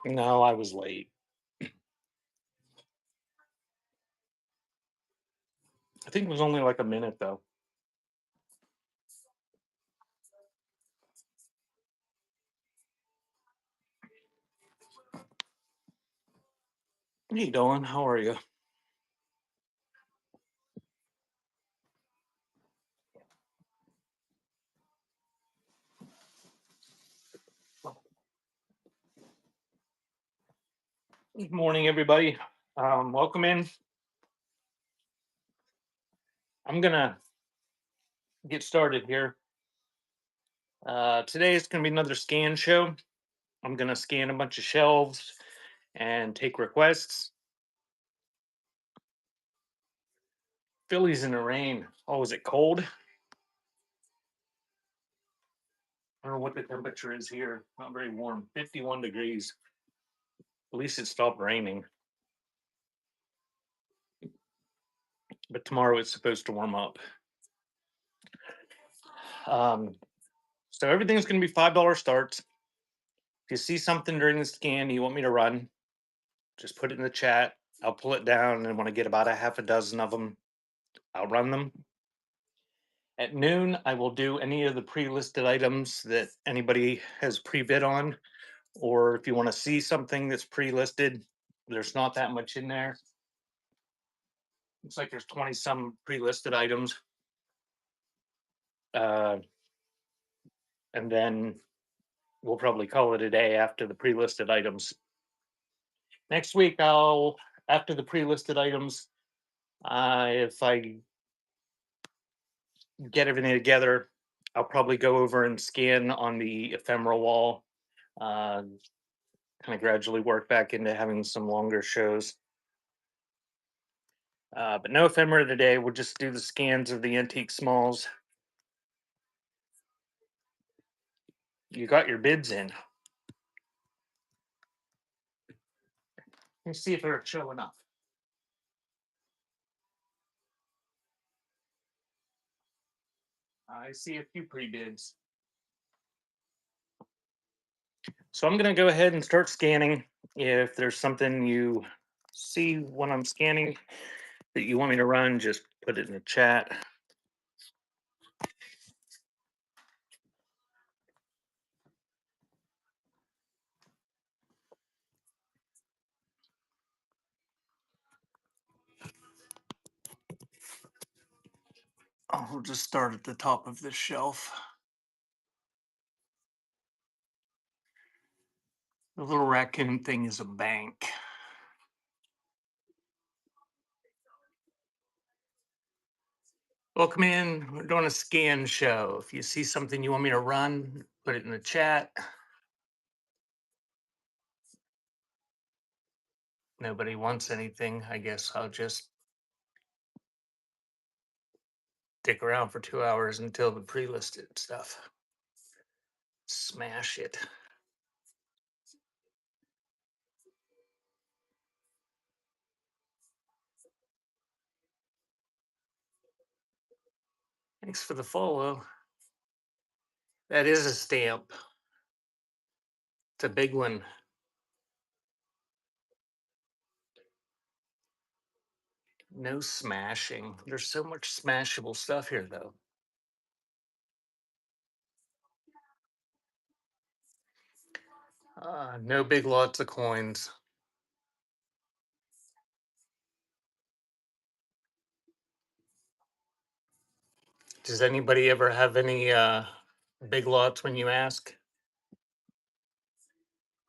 No, I was late. I think it was only like a minute though. Hey, Dylan, how are you? Good morning, everybody. Welcome in. I'm gonna get started here. Today is gonna be another scan show. I'm gonna scan a bunch of shelves and take requests. Philly's in the rain. Oh, is it cold? I don't know what the temperature is here. Not very warm. 51 degrees. At least it stopped raining. But tomorrow it's supposed to warm up. Um, so everything's gonna be $5 starts. If you see something during the scan you want me to run, just put it in the chat. I'll pull it down, and when I get about a half a dozen of them, I'll run them. At noon, I will do any of the pre-listed items that anybody has pre-bid on, or if you want to see something that's pre-listed, there's not that much in there. Looks like there's 20 some pre-listed items. Uh, and then we'll probably call it a day after the pre-listed items. Next week, after the pre-listed items, if I get everything together, I'll probably go over and scan on the ephemeral wall. Uh, kind of gradually work back into having some longer shows. But no ephemera today. We'll just do the scans of the antique smalls. You got your bids in. Let's see if they're showing up. I see a few pre-bids. So I'm going to go ahead and start scanning. If there's something you see when I'm scanning that you want me to run, just put it in the chat. I'll just start at the top of this shelf. The little raccoon thing is a bank. Welcome in. We're doing a scan show. If you see something you want me to run, put it in the chat. Nobody wants anything. I guess I'll just stick around for 2 hours until the pre-listed stuff. Smash it. Thanks for the follow. That is a stamp. It's a big one. No smashing. There's so much smashable stuff here, though. No big lots of coins. Does anybody ever have any big lots when you ask?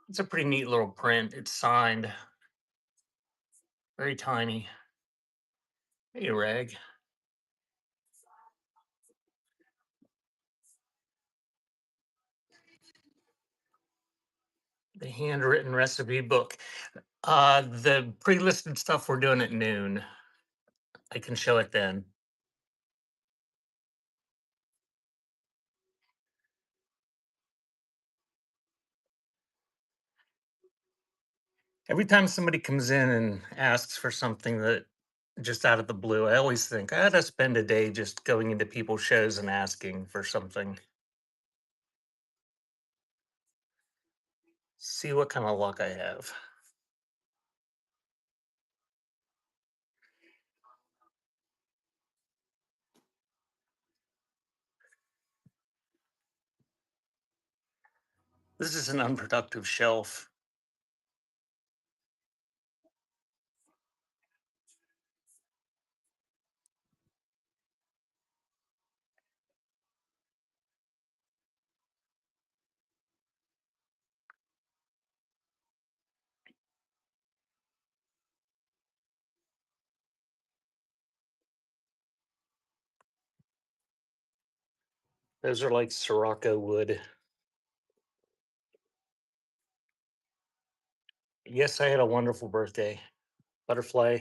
It's a pretty neat little print. It's signed. Very tiny. Hey, Reg. The handwritten recipe book. The pre-listed stuff we're doing at noon. I can show it then. Every time somebody comes in and asks for something that just out of the blue, I always think I ought to spend a day just going into people's shows and asking for something. See what kind of luck I have. This is an unproductive shelf. Those are like Sirocco wood. Yes, I had a wonderful birthday. Butterfly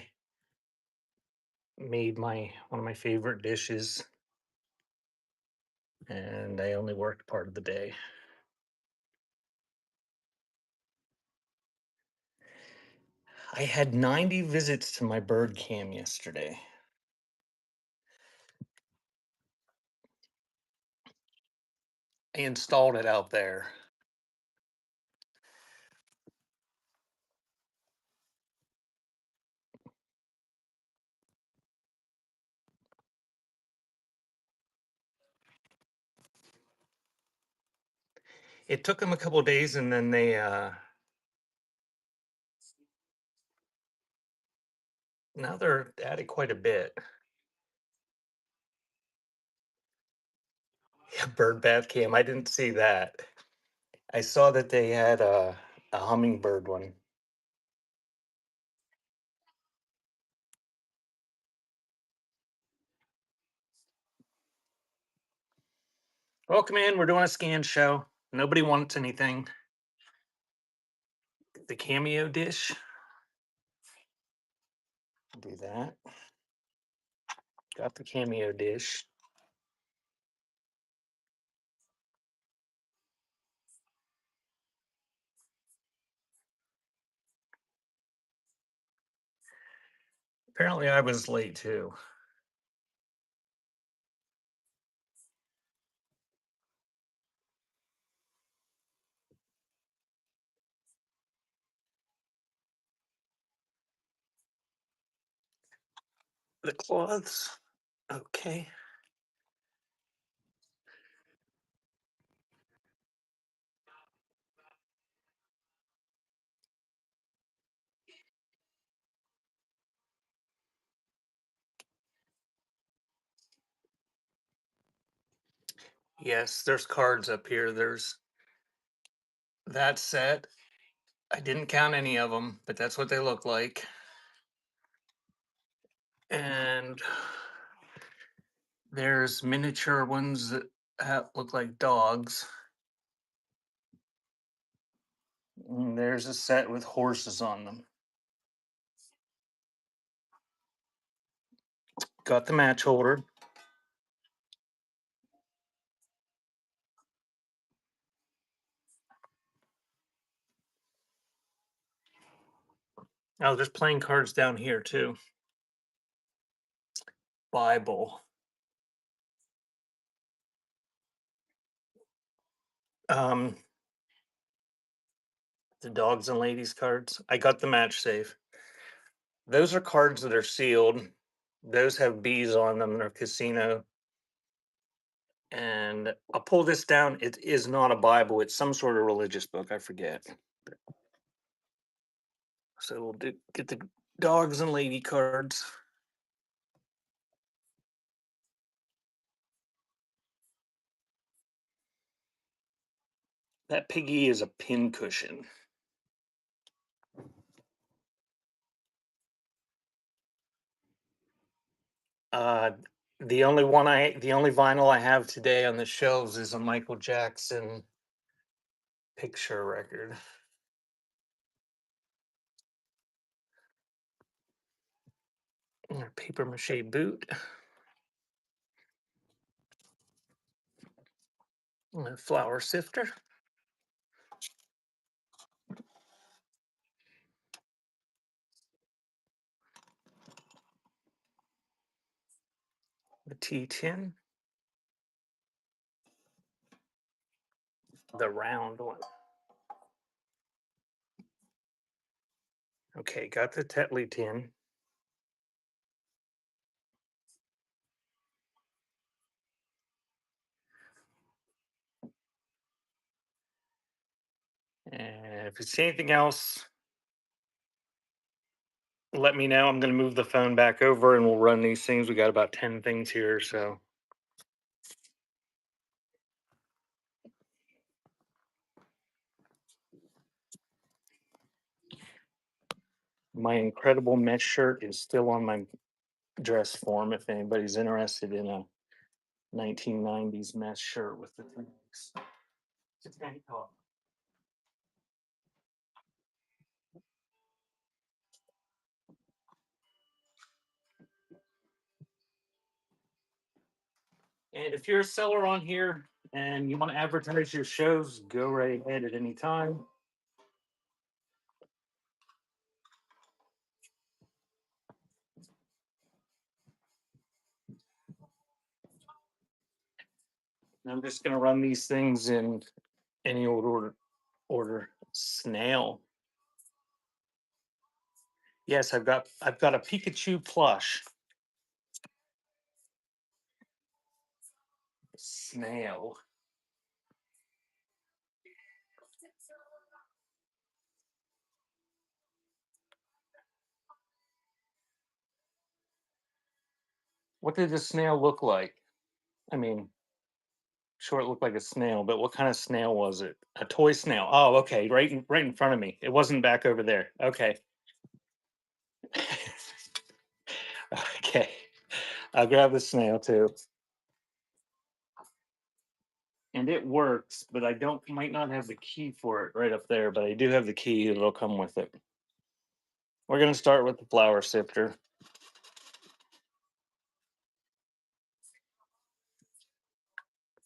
made my one of my favorite dishes, and I only worked part of the day. I had 90 visits to my bird cam yesterday. I installed it out there. It took them a couple days, and then they now they're at it quite a bit. Yeah, bird bath cam. I didn't see that. I saw that they had a hummingbird one. Welcome in. We're doing a scan show. Nobody wants anything. The cameo dish. Do that. Got the cameo dish. Apparently, I was late too. The cloths. Okay. Yes, there's cards up here. There's that set. I didn't count any of them, but that's what they look like. And there's miniature ones that look like dogs. And there's a set with horses on them. Got the match holder. Oh, there's playing cards down here too. Bible. Um, the dogs and ladies cards. I got the match safe. Those are cards that are sealed. Those have bees on them. They're casino. And I'll pull this down. It is not a Bible. It's some sort of religious book. I forget. So we'll get the dogs and lady cards. That piggy is a pin cushion. Uh, the only vinyl I have today on the shelves is a Michael Jackson picture record. And a paper mache boot. And a flour sifter. The tea tin. The round one. Okay, got the Tetley tin. And if you see anything else, let me know. I'm going to move the phone back over and we'll run these things. We got about 10 things here. So my incredible mesh shirt is still on my dress form if anybody's interested in a 1990s mesh shirt with the things. It's tank top. And if you're a seller on here and you want to advertise your shows, go right ahead at any time. I'm just going to run these things in any old order. Snail. Yes, I've got a Pikachu plush. Snail. What did the snail look like? I mean, sure, it looked like a snail, but what kind of snail was it? A toy snail. Oh, okay, right in front of me. It wasn't back over there. Okay. Okay. I'll grab the snail too. And it works, but I don't might not have the key for it right up there, but I do have the key. It'll come with it. We're gonna start with the flour sifter.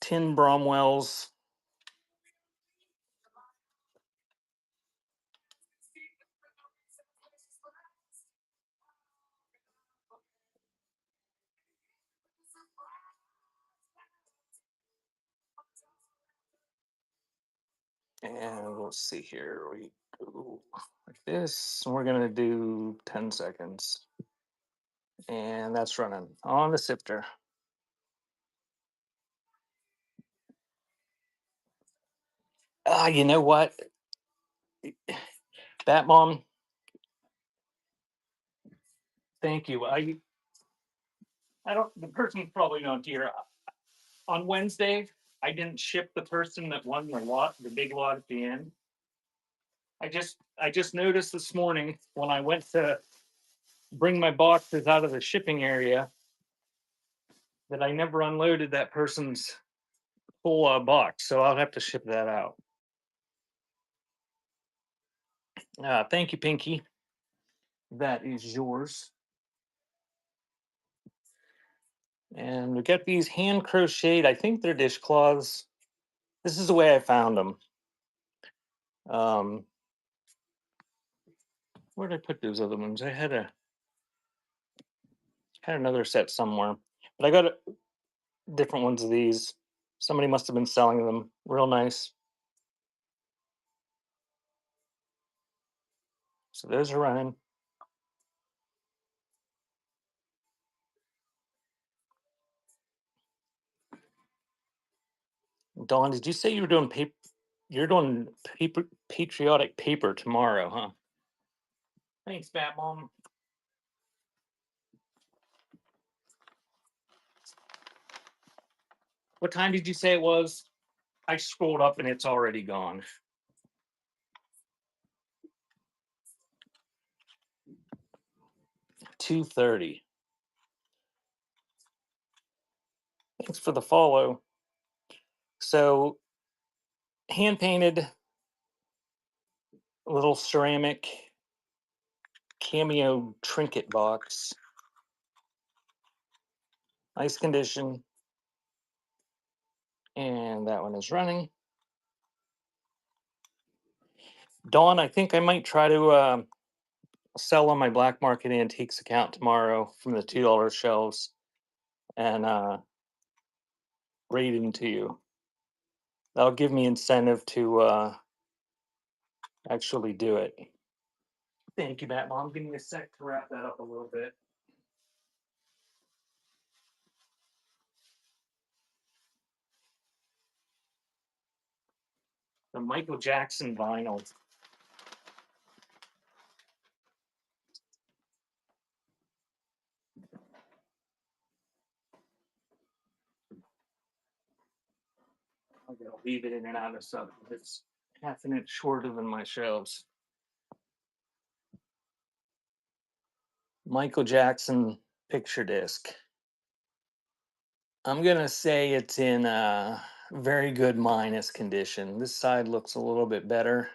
Tin Bromwells. And let's see here. We go like this. And we're gonna do 10 seconds. And that's running on the sifter. Ah, you know what? Bat mom, thank you. I don't the person's probably not here. On Wednesday, I didn't ship the person that won the big lot at the end. I just noticed this morning when I went to bring my boxes out of the shipping area that I never unloaded that person's full box, so I'll have to ship that out. Thank you, Pinky. That is yours. And we got these hand crocheted. I think they're dishcloths. This is the way I found them. Um, where did I put those other ones? I had another set somewhere, but I got different ones of these. Somebody must have been selling them. Real nice. So those are running. Dawn, did you say you were doing paper? You're doing patriotic paper tomorrow, huh? Thanks, Bat Mom. What time did you say it was? I scrolled up and it's already gone. 2:30. Thanks for the follow. So, hand painted little ceramic cameo trinket box. Nice condition. And that one is running. Dawn, I think I might try to sell on my black market antiques account tomorrow from the $2 shelves and rate them to you. That'll give me incentive to actually do it. Thank you, Matt Mom. Give me a sec to wrap that up a little bit. The Michael Jackson vinyl. I'm gonna leave it in and out of stuff. It's half an inch shorter than my shelves. Michael Jackson picture disc. I'm gonna say it's in very good minus condition. This side looks a little bit better.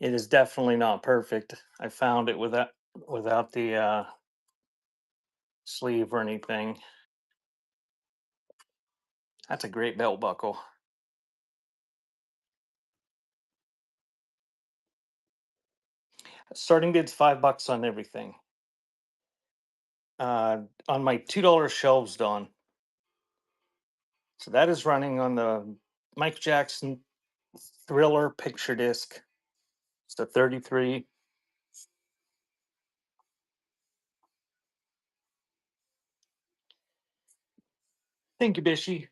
It is definitely not perfect. I found it without the sleeve or anything. That's a great belt buckle. Starting bid's $5 on everything. On my $2 shelves, Dawn. So that is running on the Mike Jackson Thriller picture disc. It's the 33. Thank you, Bishy.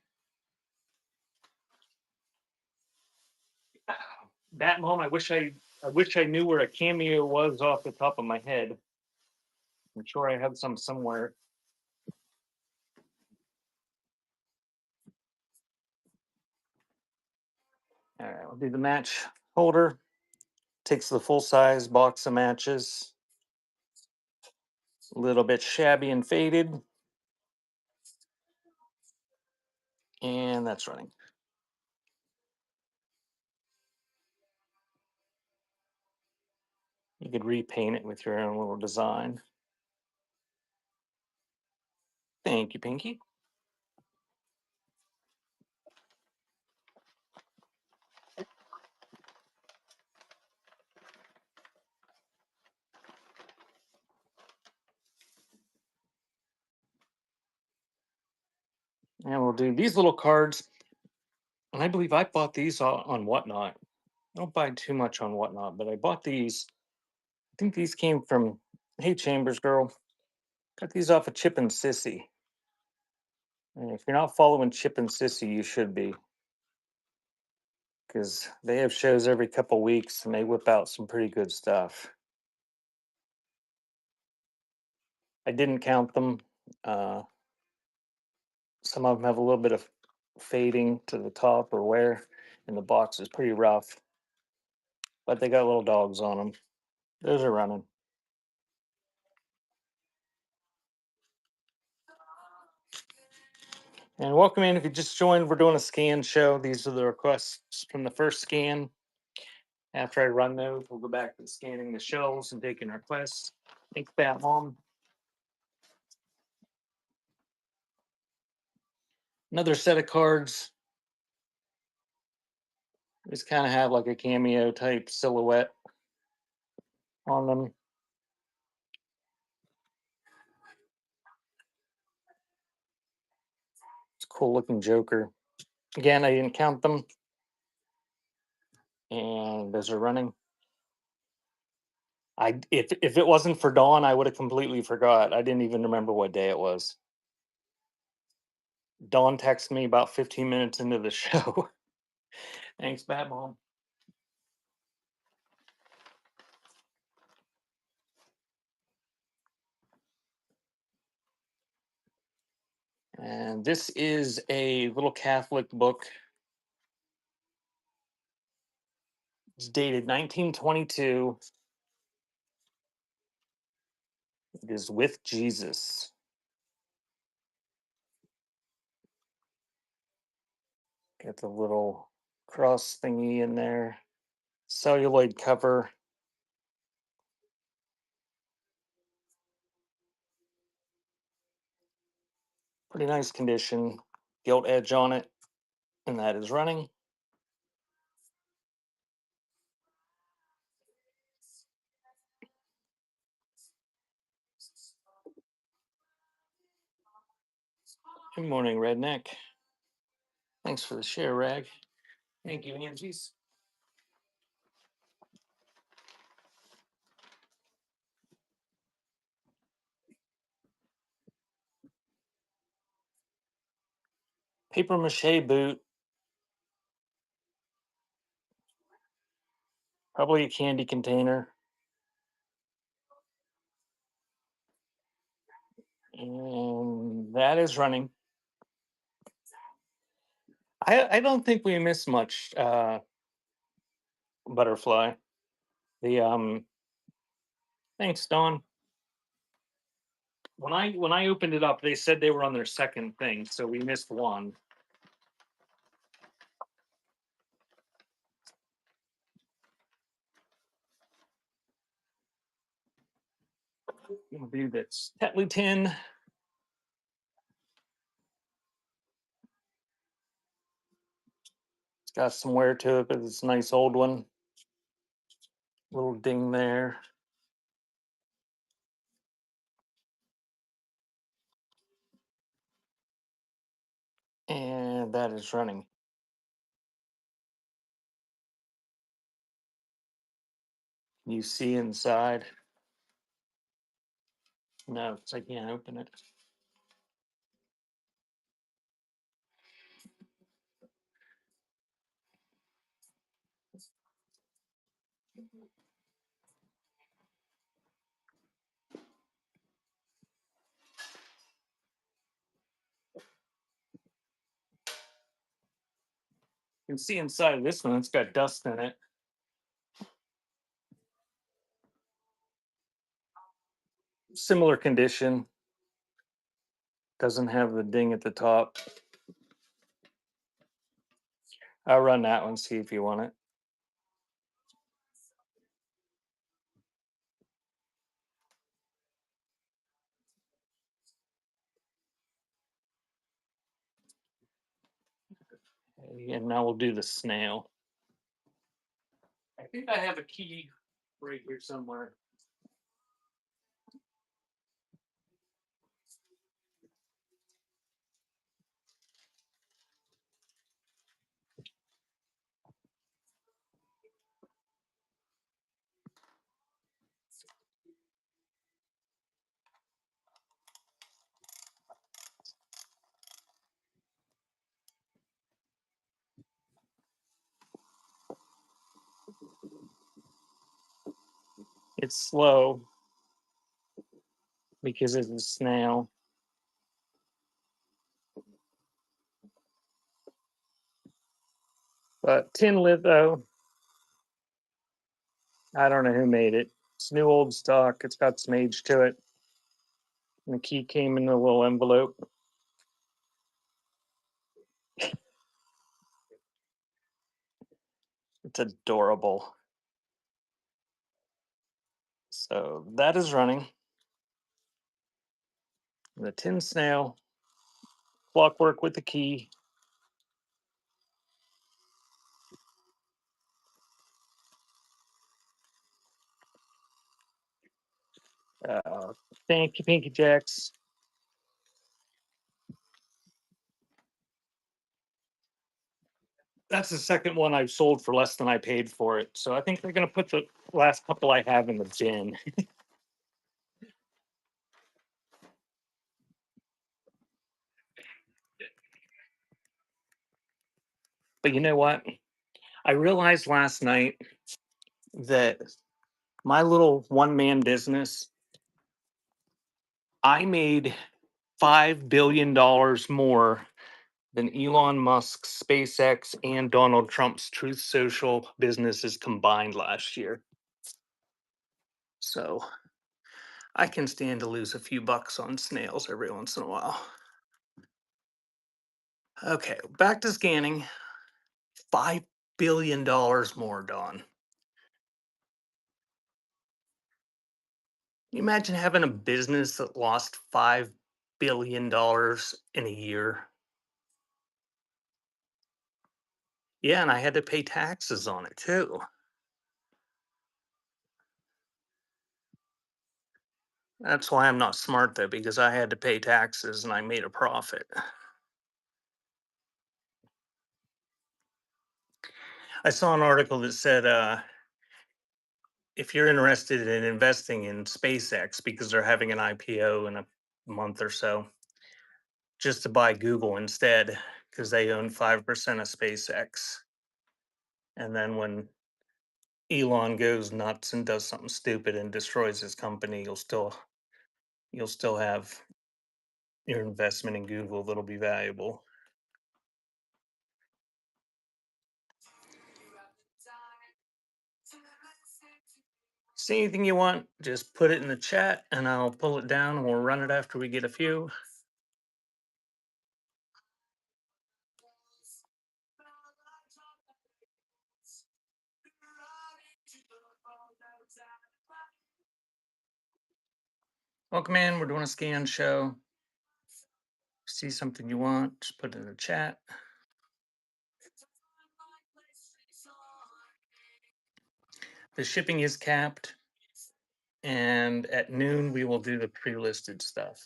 That moment, I wish I knew where a cameo was off the top of my head. I'm sure I have some somewhere. All right, I'll do the match holder. Takes the full size box of matches. A little bit shabby and faded. And that's running. You could repaint it with your own little design. Thank you, Pinky. And we'll do these little cards. And I believe I bought these on Whatnot. I don't buy too much on Whatnot, but I bought these. I think these came from Hey Chambers Girl. Got these off of Chip and Sissy. And if you're not following Chip and Sissy, you should be. Because they have shows every couple weeks and they whip out some pretty good stuff. I didn't count them. Uh, some of them have a little bit of fading to the top or wear, and the box is pretty rough. But they got little dogs on them. Those are running. And welcome in. If you just joined, we're doing a scan show. These are the requests from the first scan. After I run those, we'll go back to scanning the shelves and taking requests. Thanks, Bat Mom. Another set of cards. Just kind of have like a cameo type silhouette on them. It's a cool looking Joker. Again, I didn't count them. And those are running. If it wasn't for Dawn, I would have completely forgot. I didn't even remember what day it was. Dawn texted me about 15 minutes into the show. Thanks, Bat Mom. And this is a little Catholic book. It's dated 1922. It is With Jesus. Got the little cross thingy in there. Celluloid cover. Pretty nice condition. Gilt edge on it. And that is running. Good morning, Redneck. Thanks for the share, Rag. Thank you, Angie's. Paper mache boot. Probably a candy container. And that is running. I don't think we miss much butterfly. The thanks, Don. When I opened it up, they said they were on their second thing, so we missed one. We'll do this Tetley tin. It's got some wear to it, but it's a nice old one. Little ding there. And that is running. You see inside. No, because I can't open it. You can see inside of this one, it's got dust in it. Similar condition. Doesn't have the ding at the top. I'll run that one, see if you want it. And now we'll do the snail. I think I have a key right here somewhere. It's slow because it's a snail. But tin lid though, I don't know who made it. It's new old stock. It's got some age to it. And the key came in a little envelope. It's adorable. So that is running. The tin snail, clockwork with the key. Thank you, Pinky Jacks. That's the second one I've sold for less than I paid for it. So I think they're going to put the last couple I have in the bin. But you know what? I realized last night that my little one man business, I made $5 billion more than Elon Musk's SpaceX and Donald Trump's Truth Social businesses combined last year. So I can stand to lose a few bucks on snails every once in a while. Okay, back to scanning. $5 billion more, Don. Can you imagine having a business that lost $5 billion in a year? Yeah, and I had to pay taxes on it too. That's why I'm not smart though, because I had to pay taxes and I made a profit. I saw an article that said if you're interested in investing in SpaceX because they're having an IPO in a month or so, just to buy Google instead, because they own 5% of SpaceX. And then when Elon goes nuts and does something stupid and destroys his company, you'll still have your investment in Google that'll be valuable. See anything you want, just put it in the chat and I'll pull it down and we'll run it after we get a few. Welcome in. We're doing a scan show. See something you want, just put it in the chat. The shipping is capped. And at noon, we will do the pre-listed stuff.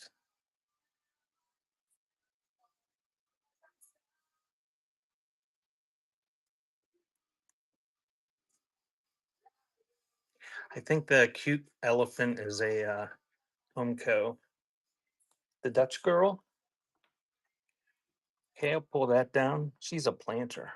I think the cute elephant is a Homco. The Dutch girl. Okay, I'll pull that down. She's a planter.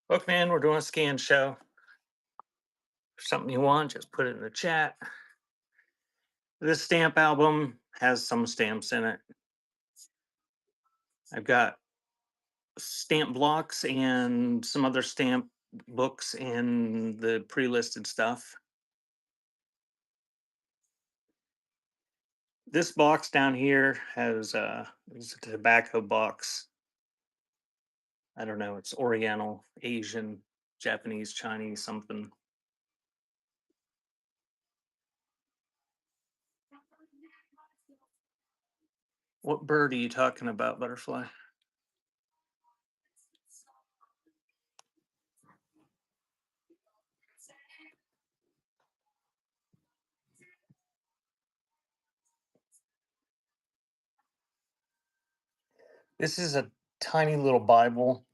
Look, man, we're doing a scan show. If something you want, just put it in the chat. This stamp album has some stamps in it. I've got stamp blocks and some other stamp books in the pre-listed stuff. This box down here has it's a tobacco box. I don't know, it's Oriental, Asian, Japanese, Chinese, something. What bird are you talking about, Butterfly? This is a tiny little Bible.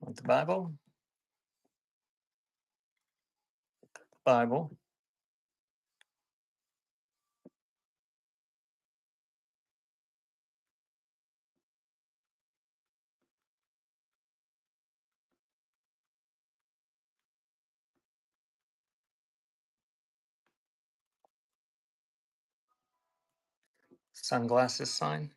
Want the Bible? Bible. Sunglasses sign.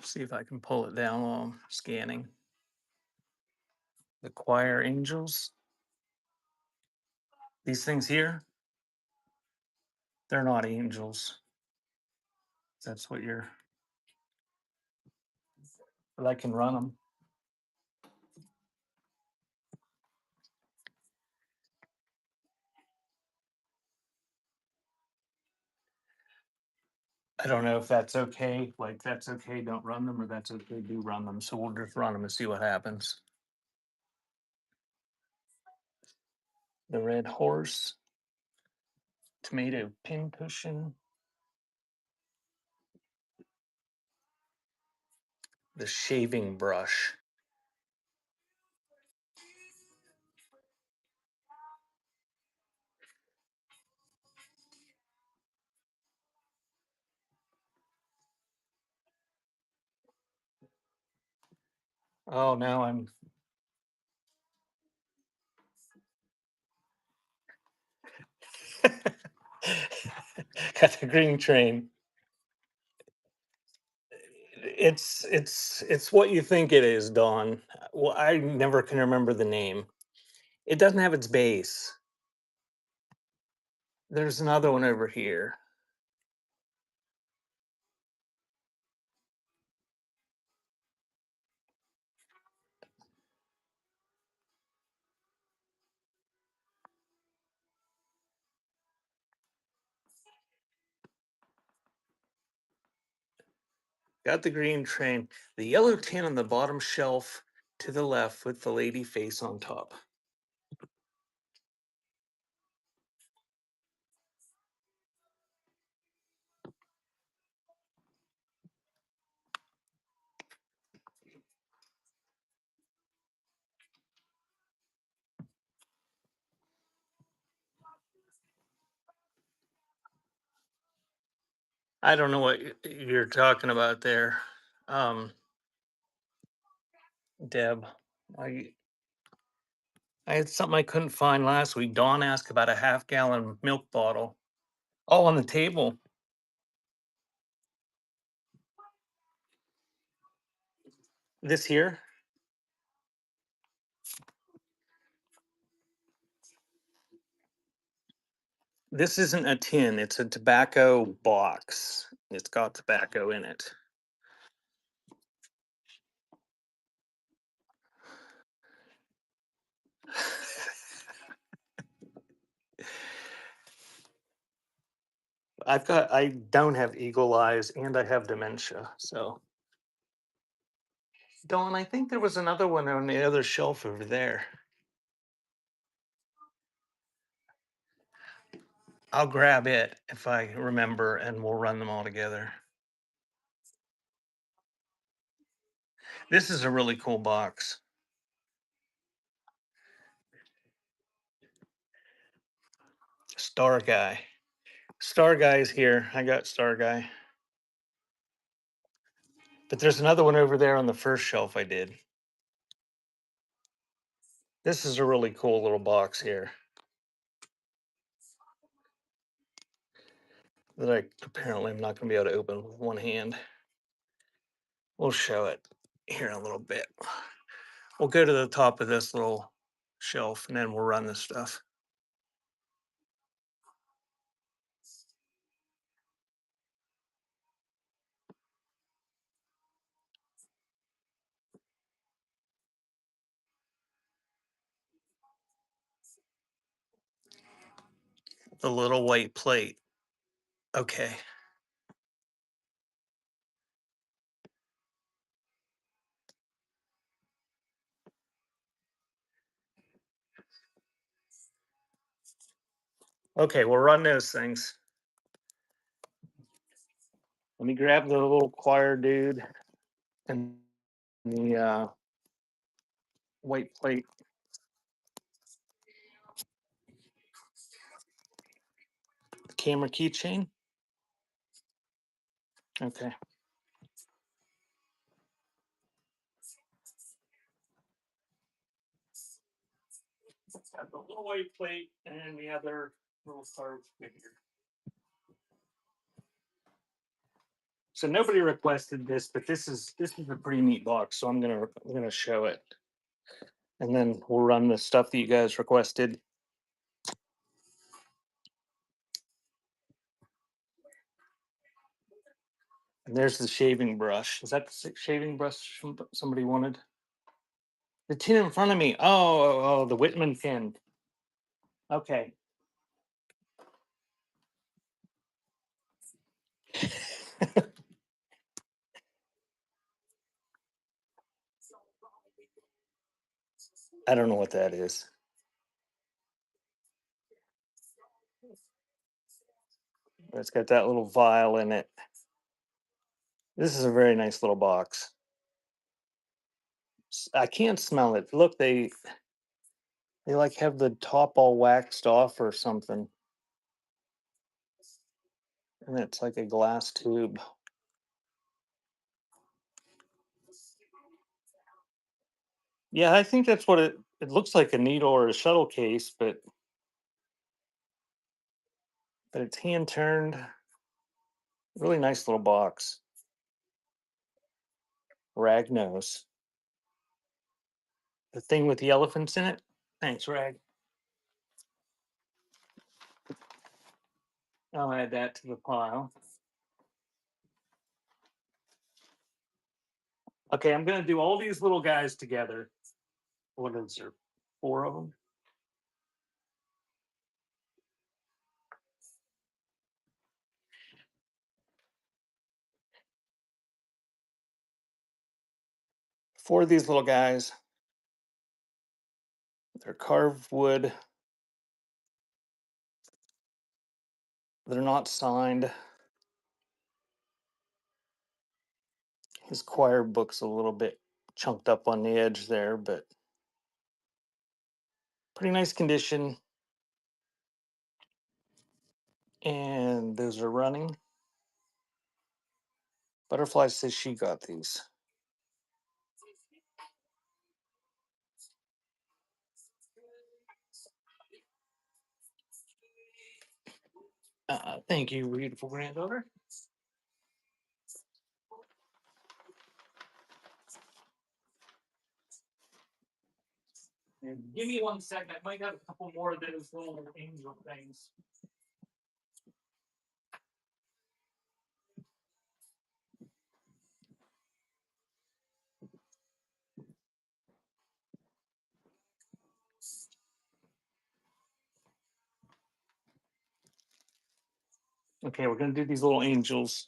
See if I can pull it down while I'm scanning. The choir angels. These things here, they're not angels. That's what you're. But I can run them. I don't know if that's okay. Like, that's okay, don't run them, or that's okay, do run them. So we'll just run them and see what happens. The red horse, tomato pincushion, the shaving brush. Oh, now I'm. Got the green train. It's what you think it is, Dawn. Well, I never can remember the name. It doesn't have its base. There's another one over here. Got the green train. The yellow tin on the bottom shelf to the left with the lady face on top. I don't know what you're talking about there, um, Deb. I I had something I couldn't find last week. Dawn asked about a half-gallon milk bottle. Oh, on the table. This here. This isn't a tin. It's a tobacco box. It's got tobacco in it. I don't have eagle eyes and I have dementia. So, Dawn, I think there was another one on the other shelf over there. I'll grab it if I remember and we'll run them all together. This is a really cool box. Star Guy. Star Guy's here. I got Star Guy. But there's another one over there on the first shelf I did. This is a really cool little box here that I apparently am not going to be able to open with one hand. We'll show it here in a little bit. We'll go to the top of this little shelf and then we'll run this stuff. The little white plate. Okay. Okay, we'll run those things. Let me grab the little choir dude and the white plate. The camera keychain. Okay. Got the little white plate and the other little cards figure. So nobody requested this, but this is a pretty neat box. So I'm gonna show it, and then we'll run the stuff that you guys requested. And there's the shaving brush. Is that the shaving brush somebody wanted? The tin in front of me. Oh, the Whitman tin. Okay. I don't know what that is. It's got that little vial in it. This is a very nice little box. I can't smell it. Look, they like have the top all waxed off or something, and it's like a glass tube. Yeah, I think that's what it looks like, a needle or a shuttle case, but it's hand turned. Really nice little box. Rag nose. The thing with the elephants in it. Thanks, Rag. I'll add that to the pile. Okay, I'm gonna do all these little guys together. What is there? Four of them. Four of these little guys. They're carved wood. They're not signed. His choir book's a little bit chunked up on the edge there, but pretty nice condition. And those are running. Butterfly says she got these. Thank you, beautiful granddaughter. And give me 1 second. I might have a couple more of those little angel things. Okay, we're gonna do these little angels.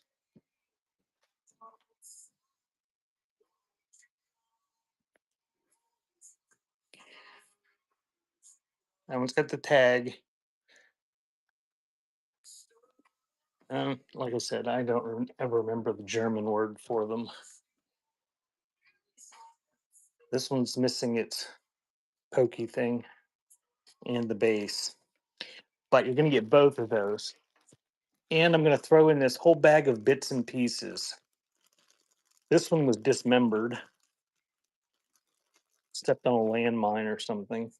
That one's got the tag. Like I said, I don't ever remember the German word for them. This one's missing its pokey thing and the base, but you're going to get both of those. And I'm going to throw in this whole bag of bits and pieces. This one was dismembered, stepped on a landmine or something.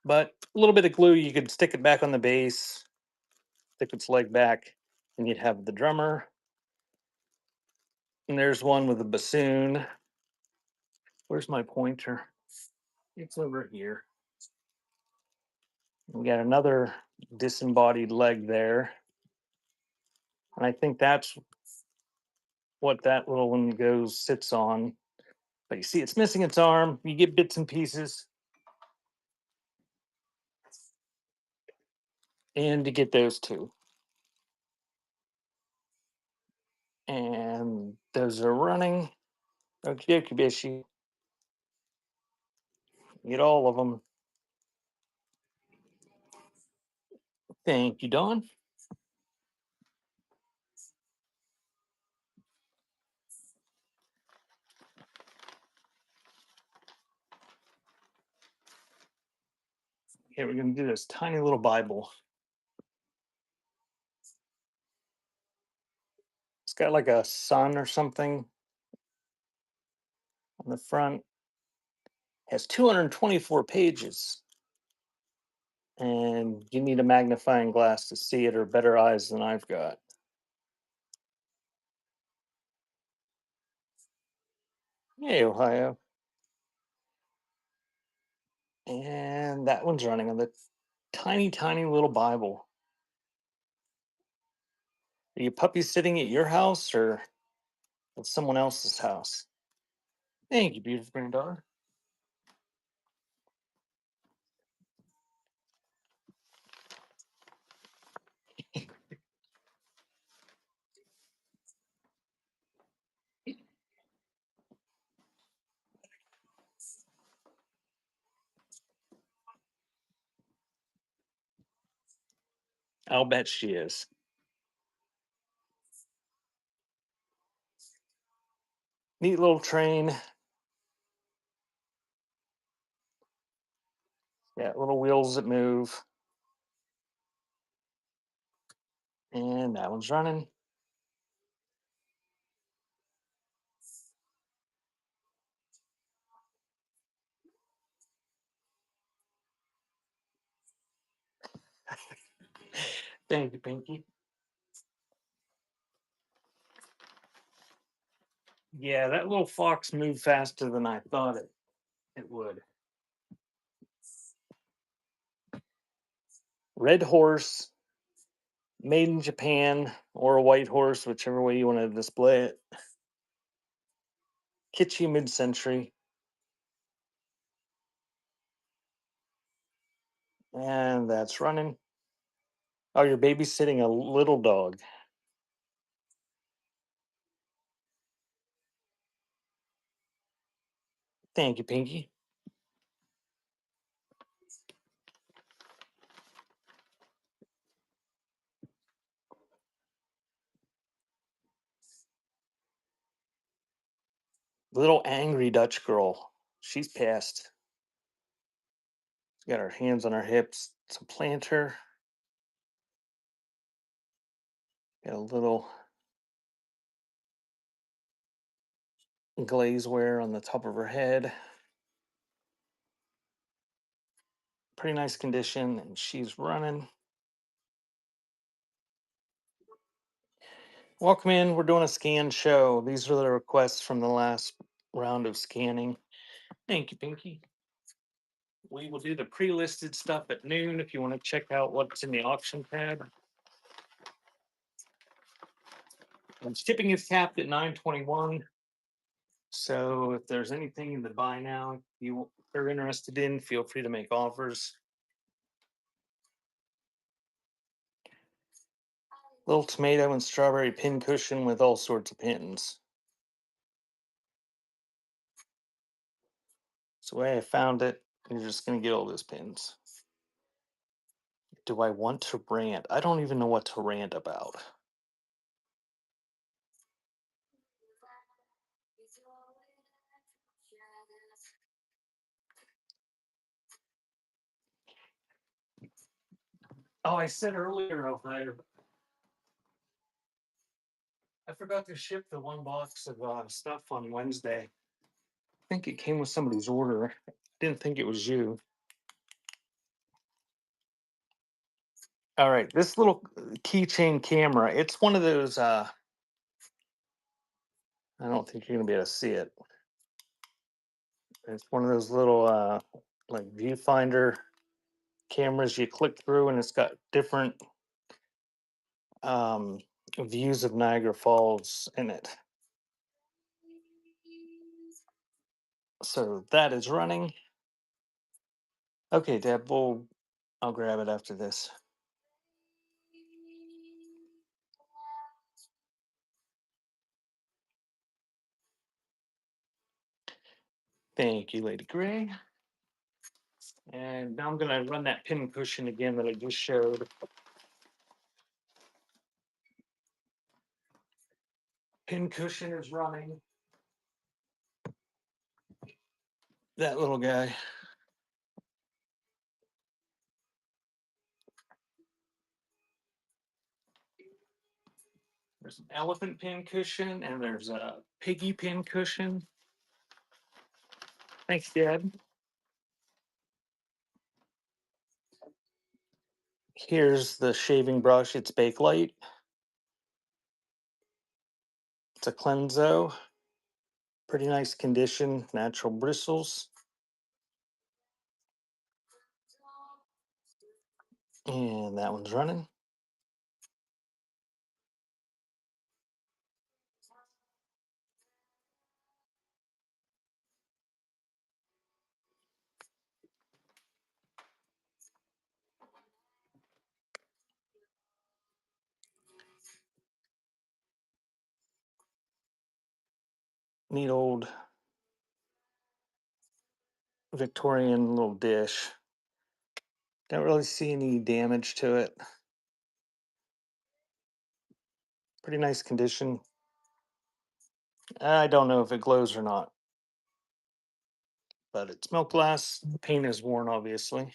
But a little bit of glue, you could stick it back on the base, stick its leg back, and you'd have the drummer. And there's one with a bassoon. Where's my pointer? It's over here. We got another disembodied leg there. And I think that's what that little one sits on. But you see, it's missing its arm. You get bits and pieces. And to get those two. And those are running. Okie dokie, bishy. Get all of them. Thank you, Dawn. Okay, we're going to do this tiny little Bible. It's got like a sun or something on the front. It has 224 pages. And you need a magnifying glass to see it, or better eyes than I've got. Hey, Ohio. And that one's running on the tiny, tiny little Bible. Are you puppies sitting at your house or at someone else's house? Thank you, beautiful granddaughter. I'll bet she is. Neat little train. Yeah, little wheels that move. And that one's running. Thank you, Pinky. Yeah, that little fox moved faster than I thought it would. Red horse, made in Japan, or a white horse, whichever way you want to display it. Kitschy mid-century. And that's running. Oh, you're babysitting a little dog. Thank you, Pinky. Little angry Dutch girl. She's pissed. She's got her hands on her hips. Some planter. Got a little glazeware on the top of her head. Pretty nice condition, and she's running. Welcome in. We're doing a scan show. These are the requests from the last round of scanning. Thank you, Pinky. We will do the pre-listed stuff at noon if you want to check out what's in the auction tab. And shipping is capped at 921. So if there's anything in the buy now you are interested in, feel free to make offers. Little tomato and strawberry pin cushion with all sorts of pins. So the way I found it, you're just gonna get all those pins. Do I want to rant? I don't even know what to rant about. Oh, I said earlier, I forgot to ship the one box of stuff on Wednesday. I think it came with somebody's order. I didn't think it was you. All right, this little keychain camera, it's one of those, I don't think you're gonna be able to see it. It's one of those little like viewfinder cameras you click through, and it's got different um, views of Niagara Falls in it. So that is running. Okay, Deb, I'll grab it after this. Thank you, Lady Gray. And now I'm going to run that pin cushion again that I just showed. Pin cushion is running. That little guy. There's an elephant pin cushion and there's a piggy pin cushion. Thanks, Dad. Here's the shaving brush. It's Bakelite. It's a Cleanso. Pretty nice condition, natural bristles. And that one's running. Neat old Victorian little dish. Don't really see any damage to it. Pretty nice condition. I don't know if it glows or not, but it's milk glass. The paint is worn, obviously.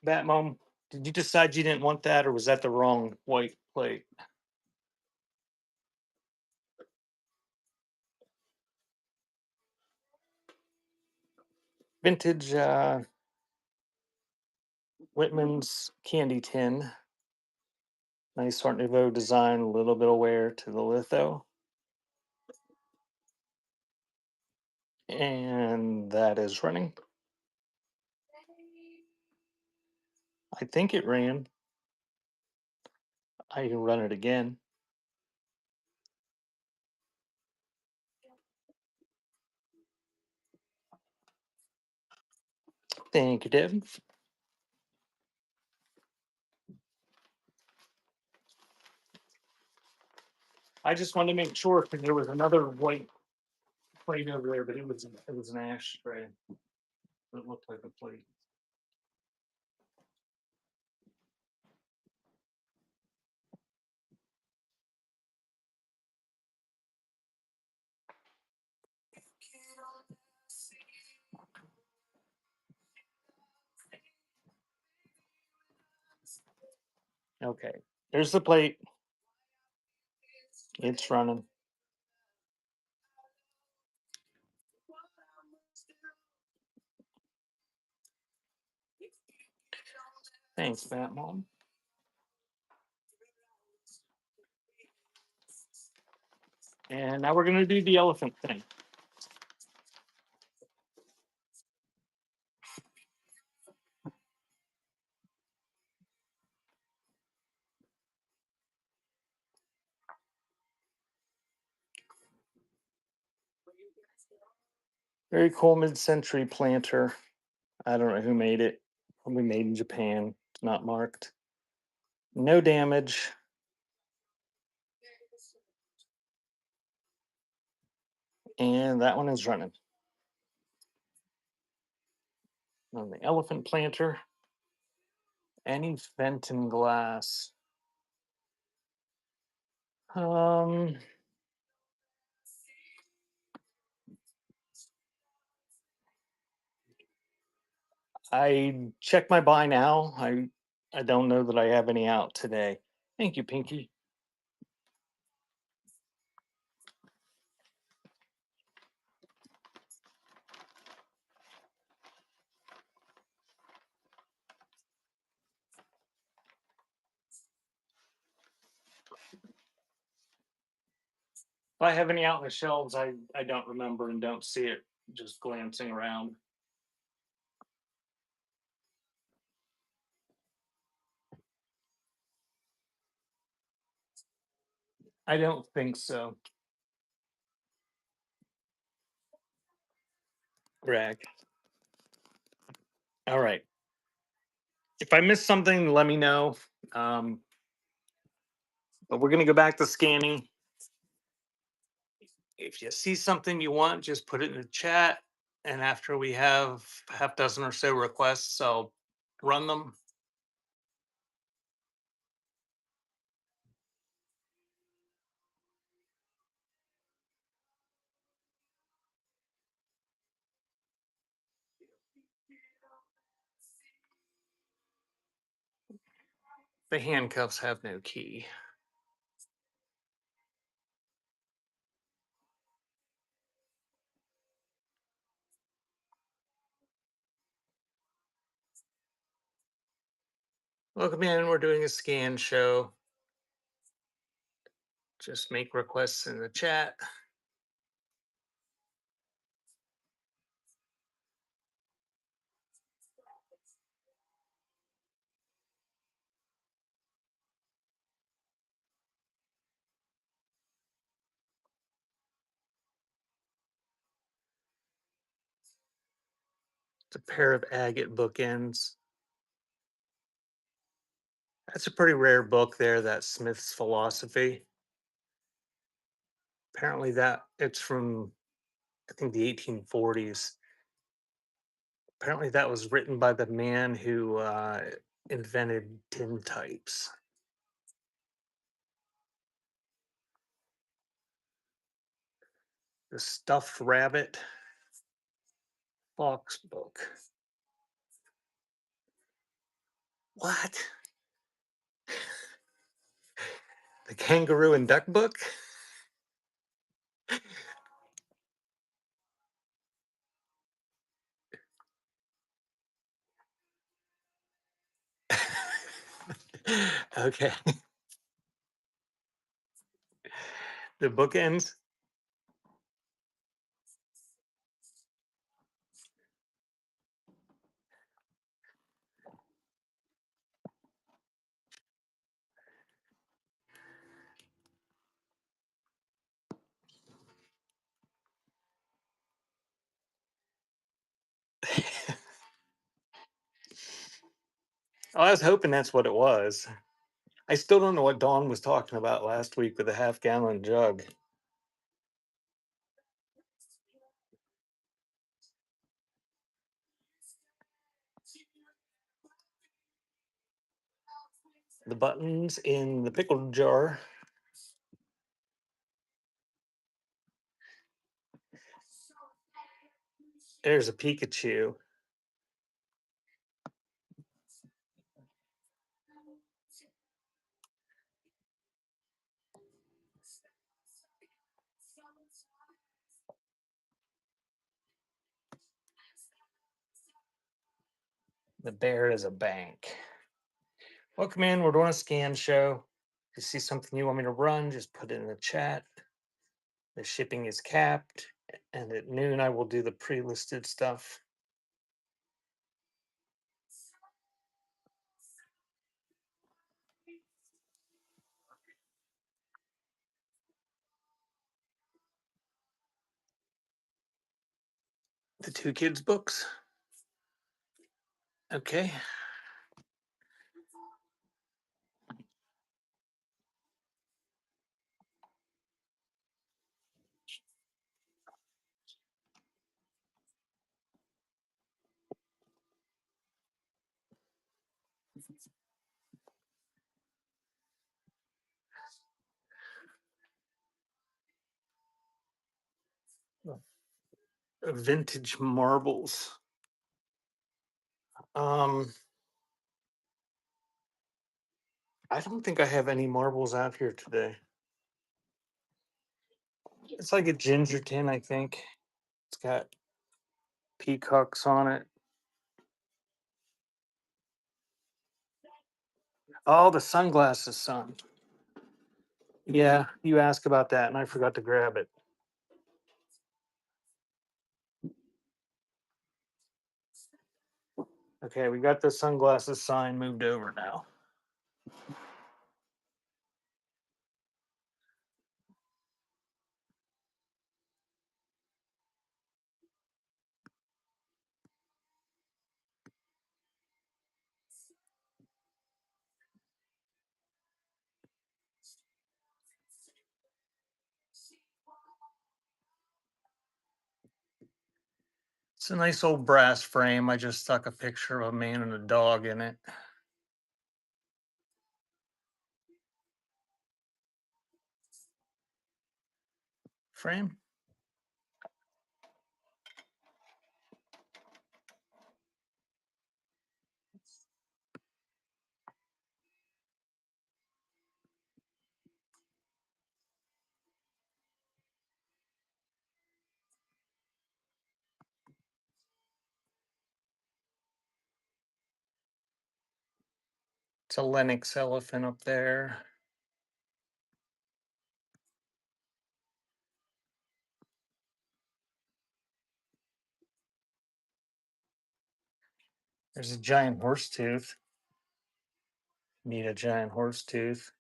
Bat Mom, did you decide you didn't want that, or was that the wrong white plate? Vintage Whitman's candy tin. Nice Art Nouveau design, a little bit of wear to the litho. And that is running. I think it ran. I can run it again. Thank you, Deb. I just wanted to make sure because there was another white plate over there, but it was an ashtray. It looked like a plate. Okay, there's the plate. It's running. Thanks, Matt Mom. And now we're gonna do the elephant thing. Very cool mid-century planter. I don't know who made it. Probably made in Japan. It's not marked. No damage. And that one is running. On the elephant planter. Any Fenton glass. Um, I check my buy now. I don't know that I have any out today. Thank you, Pinky. If I have any out in the shelves, I don't remember and don't see it just glancing around. I don't think so. Greg. All right. If I missed something, let me know. Um, but we're gonna go back to scanning. If you see something you want, just put it in the chat. And after we have half dozen or so requests, I'll run them. The handcuffs have no key. Welcome in. We're doing a scan show. Just make requests in the chat. It's a pair of agate bookends. That's a pretty rare book there, that Smith's Philosophy. Apparently that it's from, I think, the 1840s. Apparently that was written by the man who invented tintypes. The Stuffed Rabbit Fox book. What? The Kangaroo and Duck book? Okay. The bookends. I was hoping that's what it was. I still don't know what Dawn was talking about last week with the half-gallon jug. The buttons in the pickle jar. There's a Pikachu. The bear is a bank. Welcome in. We're doing a scan show. If you see something you want me to run, just put it in the chat. The shipping is capped, and at noon I will do the pre-listed stuff. The two kids' books. Okay. Vintage marbles. I don't think I have any marbles out here today. It's like a ginger tin, I think. It's got peacocks on it. Oh, the sunglasses, son. Yeah, you asked about that, and I forgot to grab it. Okay, we got the sunglasses sign moved over now. It's a nice old brass frame. I just stuck a picture of a man and a dog in it. Frame. It's a Lennox elephant up there. There's a giant horse tooth. Need a giant horse tooth.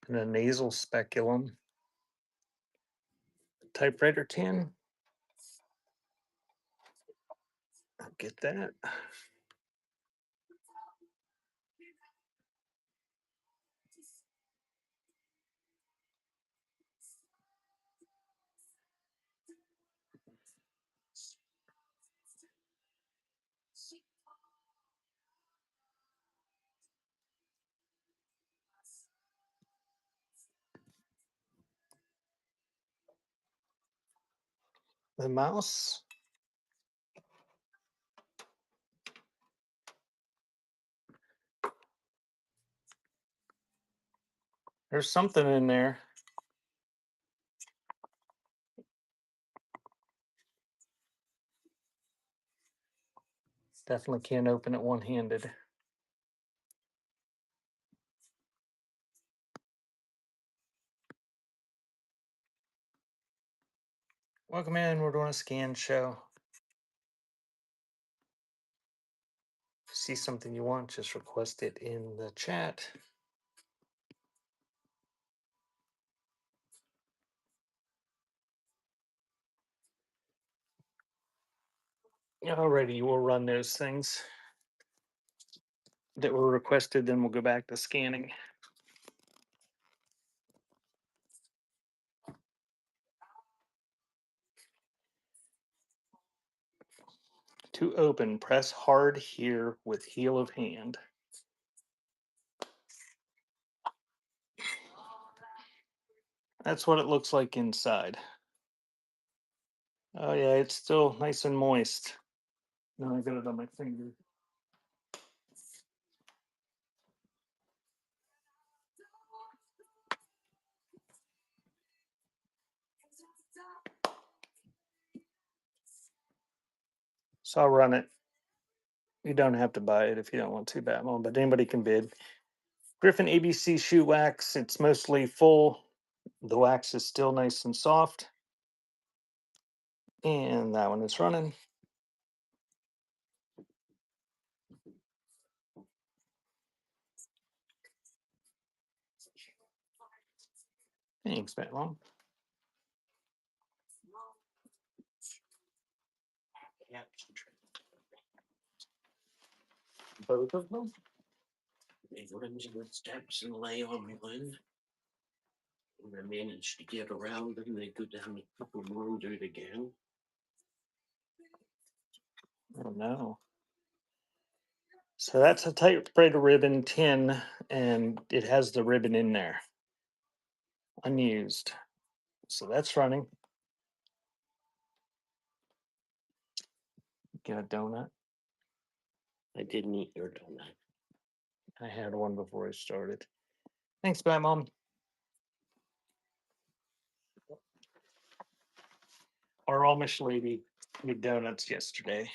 And a nasal speculum. Typewriter tin. I'll get that. The mouse. There's something in there. Definitely can't open it one-handed. Welcome in. We're doing a scan show. If you see something you want, just request it in the chat. Alrighty, we'll run those things. that were requested, then we'll go back to scanning. To open, press hard here with heel of hand. That's what it looks like inside. Oh yeah, it's still nice and moist. Now I got it on my finger. So I'll run it. You don't have to buy it if you don't want to, Batman, but anybody can bid. Griffin ABC shoe wax. It's mostly full. The wax is still nice and soft. And that one is running. Thanks, Batman. Both of them? They run to the steps and lay on one. When I manage to get around them, they go down a couple more and do it again. Oh no. So that's a typewriter ribbon tin, and it has the ribbon in there, unused. So that's running. Get a donut. I didn't eat your donut. I had one before I started. Thanks, Batmom. Our Amish lady made donuts yesterday.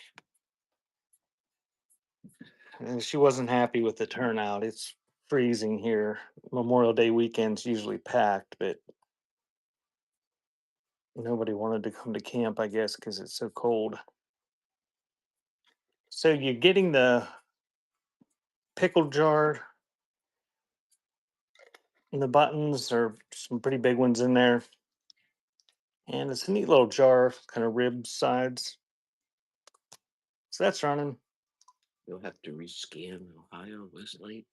And she wasn't happy with the turnout. It's freezing here. Memorial Day weekend's usually packed, but nobody wanted to come to camp, I guess, because it's so cold. So you're getting the pickle jar, and the buttons are some pretty big ones in there. And it's a neat little jar, kind of rib sides. So that's running. You'll have to rescan Ohio Westlake.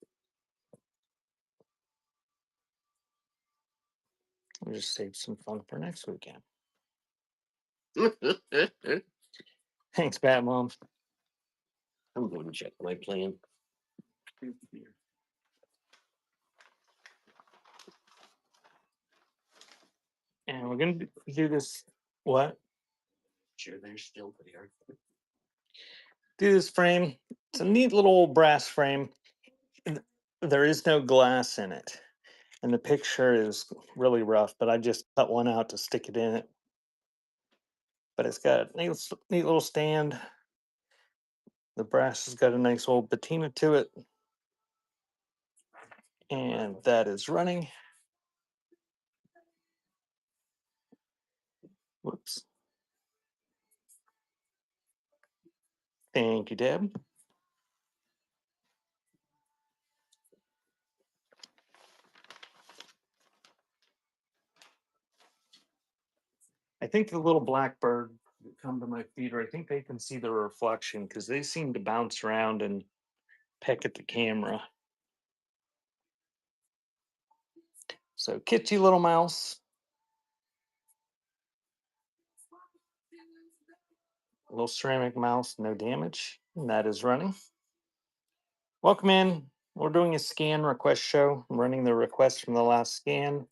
We'll just save some fun for next weekend. Thanks, Batmom. I'm going to check my plan. And we're going to do this. What? Sure, they're still there. Do this frame. It's a neat little brass frame. There is no glass in it. And the picture is really rough, but I just cut one out to stick it in it. But it's got a neat little stand. The brass has got a nice old patina to it. And that is running. Whoops. Thank you, Deb. I think the little blackbird that come to my feeder, I think they can see the reflection because they seem to bounce around and peck at the camera. So kitschy little mouse. Little ceramic mouse, no damage. And that is running. Welcome in. We're doing a scan request show. I'm running the request from the last scan.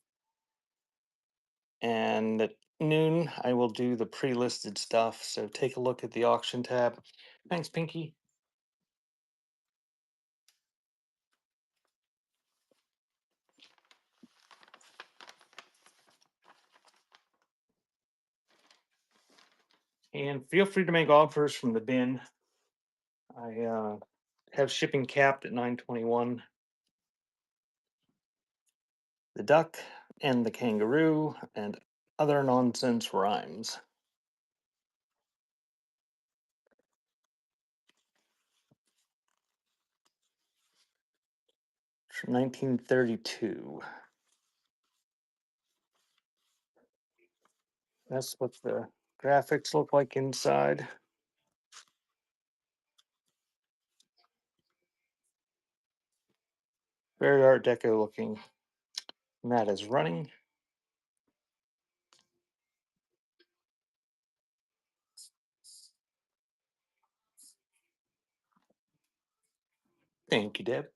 And at noon, I will do the pre-listed stuff. So take a look at the auction tab. Thanks, Pinky. And feel free to make offers from the bin. I have shipping capped at $9.21. The duck and the kangaroo and other nonsense rhymes. 1932. That's what the graphics look like inside. Very Art Deco looking. And that is running. Thank you, Deb.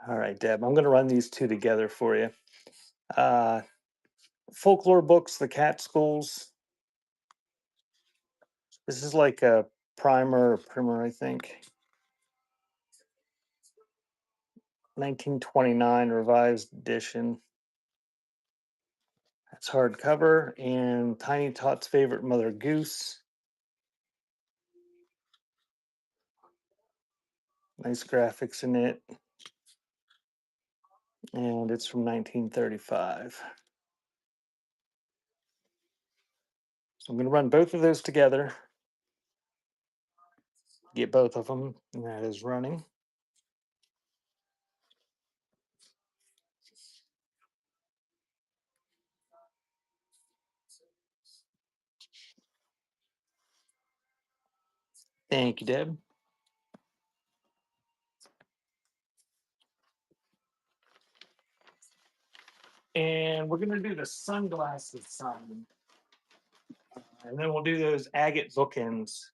All right, Deb, I'm going to run these two together for you. Folklore books, The Cat Schools. This is like a primer, I think. 1929 revised edition. That's hardcover. And Tiny Tot's Favorite Mother Goose. Nice graphics in it. And it's from 1935. So I'm going to run both of those together. Get both of them. And that is running. Thank you, Deb. And we're going to do the sunglasses sign. And then we'll do those agate bookends.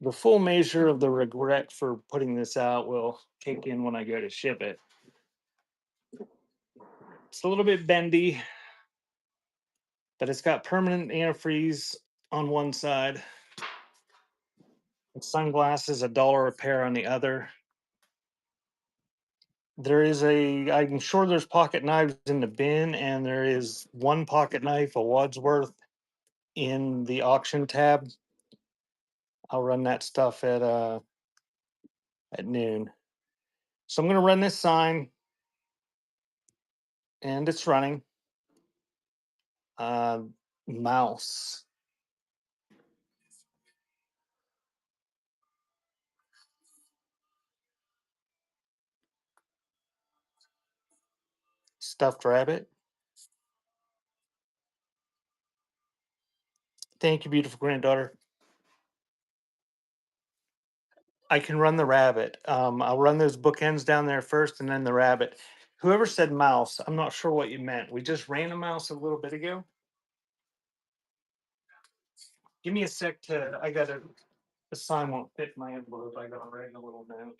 The full measure of the regret for putting this out will kick in when I go to ship it. It's a little bit bendy, but it's got permanent antifreeze on one side. Sunglasses, $1 a pair on the other. I'm sure there's pocket knives in the bin, and there is one pocket knife, a Wadsworth, in the auction tab. I'll run that stuff at noon. So I'm going to run this sign, and it's running. Mouse. Stuffed rabbit. Thank you, beautiful granddaughter. I can run the rabbit. I'll run those bookends down there first and then the rabbit. Whoever said mouse, I'm not sure what you meant. We just ran a mouse a little bit ago. Give me a sec the sign won't fit my envelope. I gotta write a little note.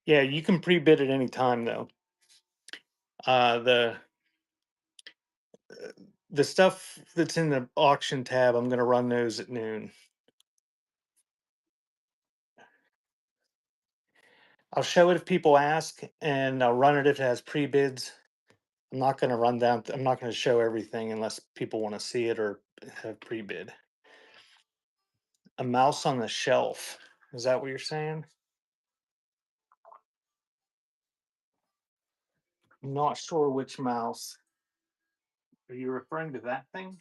Yeah, you can pre-bid at any time though. The stuff that's in the auction tab, I'm gonna run those at noon. I'll show it if people ask, and I'll run it if it has pre-bids. I'm not gonna I'm not gonna show everything unless people want to see it or have pre-bid. A mouse on the shelf. Is that what you're saying? I'm not sure which mouse. Are you referring to that thing?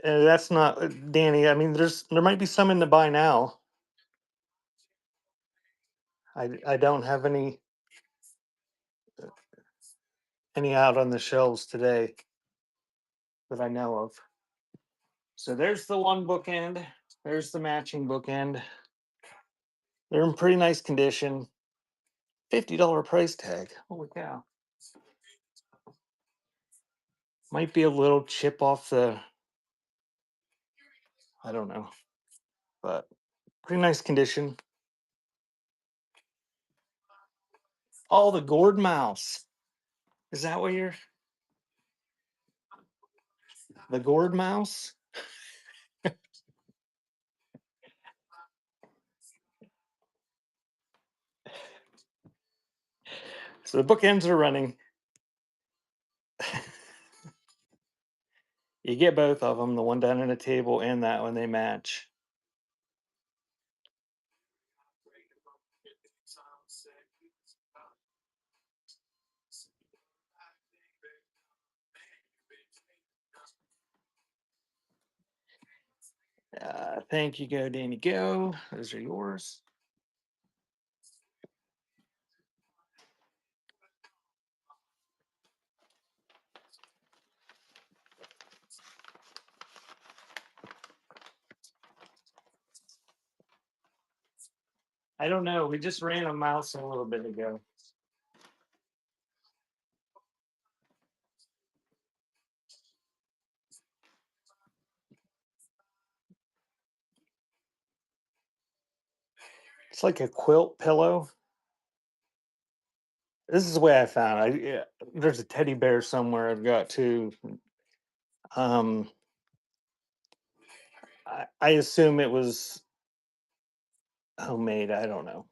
That's not Danny. I mean, there might be some in the buy now. I don't have any out on the shelves today that I know of. So there's the one bookend. There's the matching bookend. They're in pretty nice condition. $50 price tag. Holy cow. Might be a little chip off the, I don't know, but pretty nice condition. Oh, the gourd mouse. Is that what you're, the gourd mouse? So the bookends are running. You get both of them, the one down on the table and that one, they match. Thank you, Go Danny Go. Those are yours. I don't know. We just ran a mouse a little bit ago. It's like a quilt pillow. This is the way I found it. There's a teddy bear somewhere I've got too. Um, I assume it was homemade. I don't know.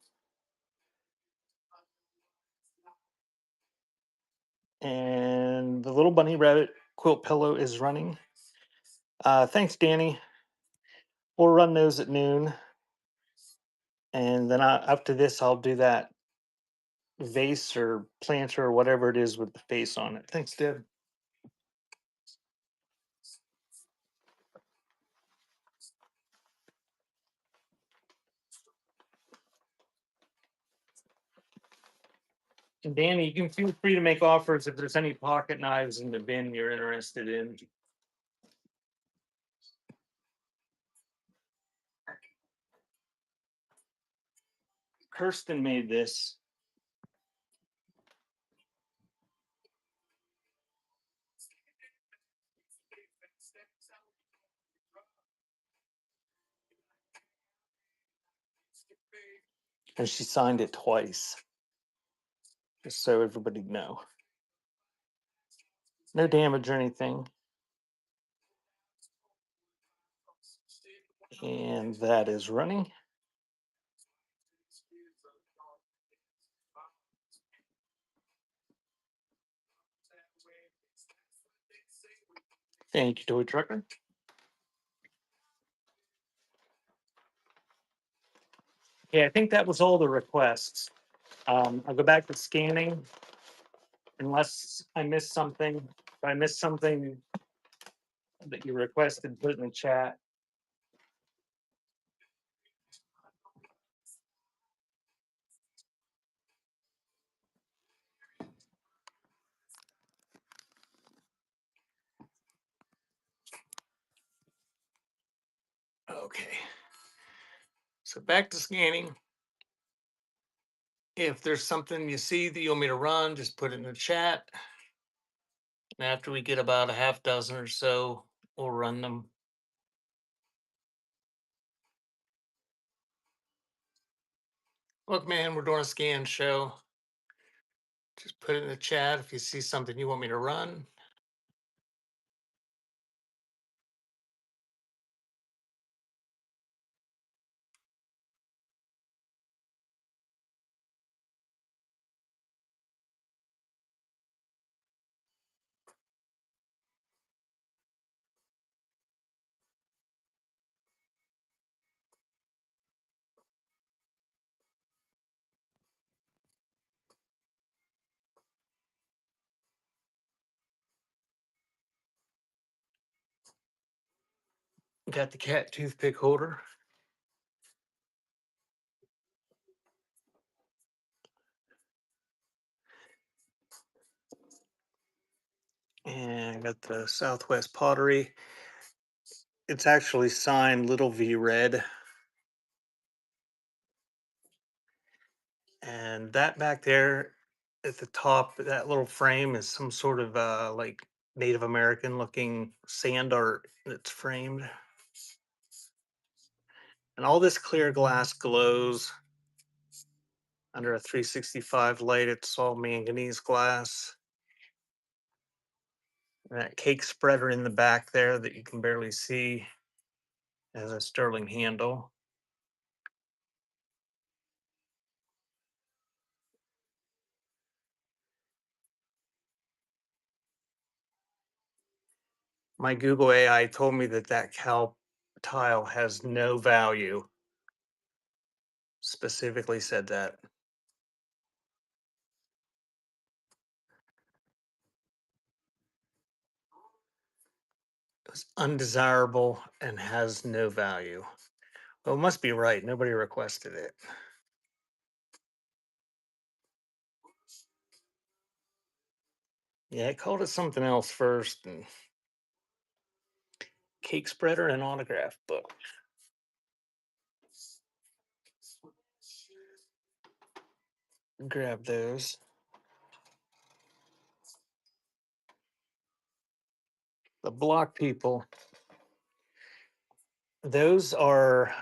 And the little bunny rabbit quilt pillow is running. Thanks, Danny. We'll run those at noon. And then after this, I'll do that vase or planter or whatever it is with the face on it. Thanks, Deb. And Danny, you can feel free to make offers if there's any pocket knives in the bin you're interested in. Kirsten made this. And she signed it twice. Just so everybody know. No damage or anything. And that is running. Thank you, Toy Trucker. Yeah, I think that was all the requests. I'll go back to scanning unless I missed something. If I missed something that you requested, put it in the chat. Okay. So back to scanning. If there's something you see that you want me to run, just put it in the chat. And after we get about a half dozen or so, we'll run them. Look, man, we're doing a scan show. Just put it in the chat if you see something you want me to run. Got the cat toothpick holder. And I got the Southwest Pottery. It's actually signed Little V Red. And And that back there at the top, that little frame is some sort of like Native American looking sand art that's framed. And all this clear glass glows under a 365 light. It's all manganese glass. And that cake spreader in the back there that you can barely see has a sterling handle. My Google AI told me that that cow tile has no value. Specifically said that. It's undesirable and has no value. Well, it must be right. Nobody requested it. Yeah, it called it something else first, and cake spreader and autograph book. Grab those. The block people. Those are,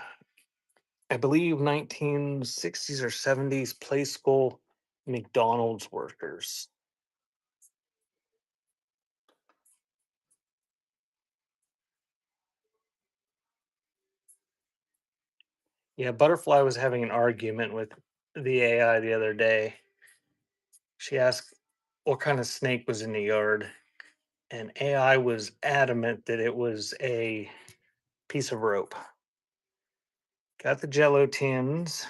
I believe, 1960s or 70s play school McDonald's workers. Yeah, Butterfly was having an argument with the AI the other day. She asked what kind of snake was in the yard, and AI was adamant that it was a piece of rope. Got the Jello tins,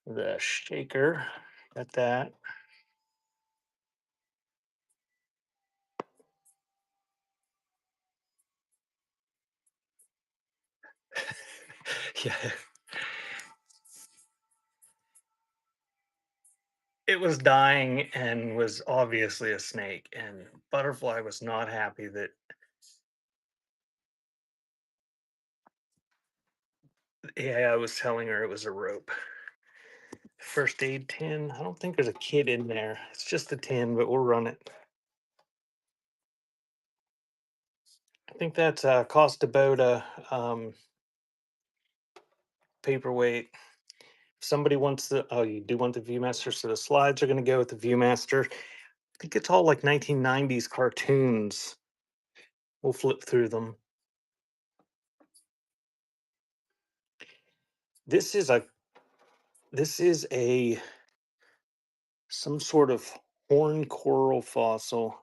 the shaker, got that. Yeah, it was dying and was obviously a snake, and Butterfly was not happy that the AI was telling her it was a rope. First aid tin. I don't think there's a kit in there. It's just a tin, but we'll run it. I think that's cost about a paperweight. If somebody wants the, oh, you do want the Viewmaster, so the slides are going to go with the Viewmaster. I think it's all like 1990s cartoons. We'll flip through them. This is a some sort of horn coral fossil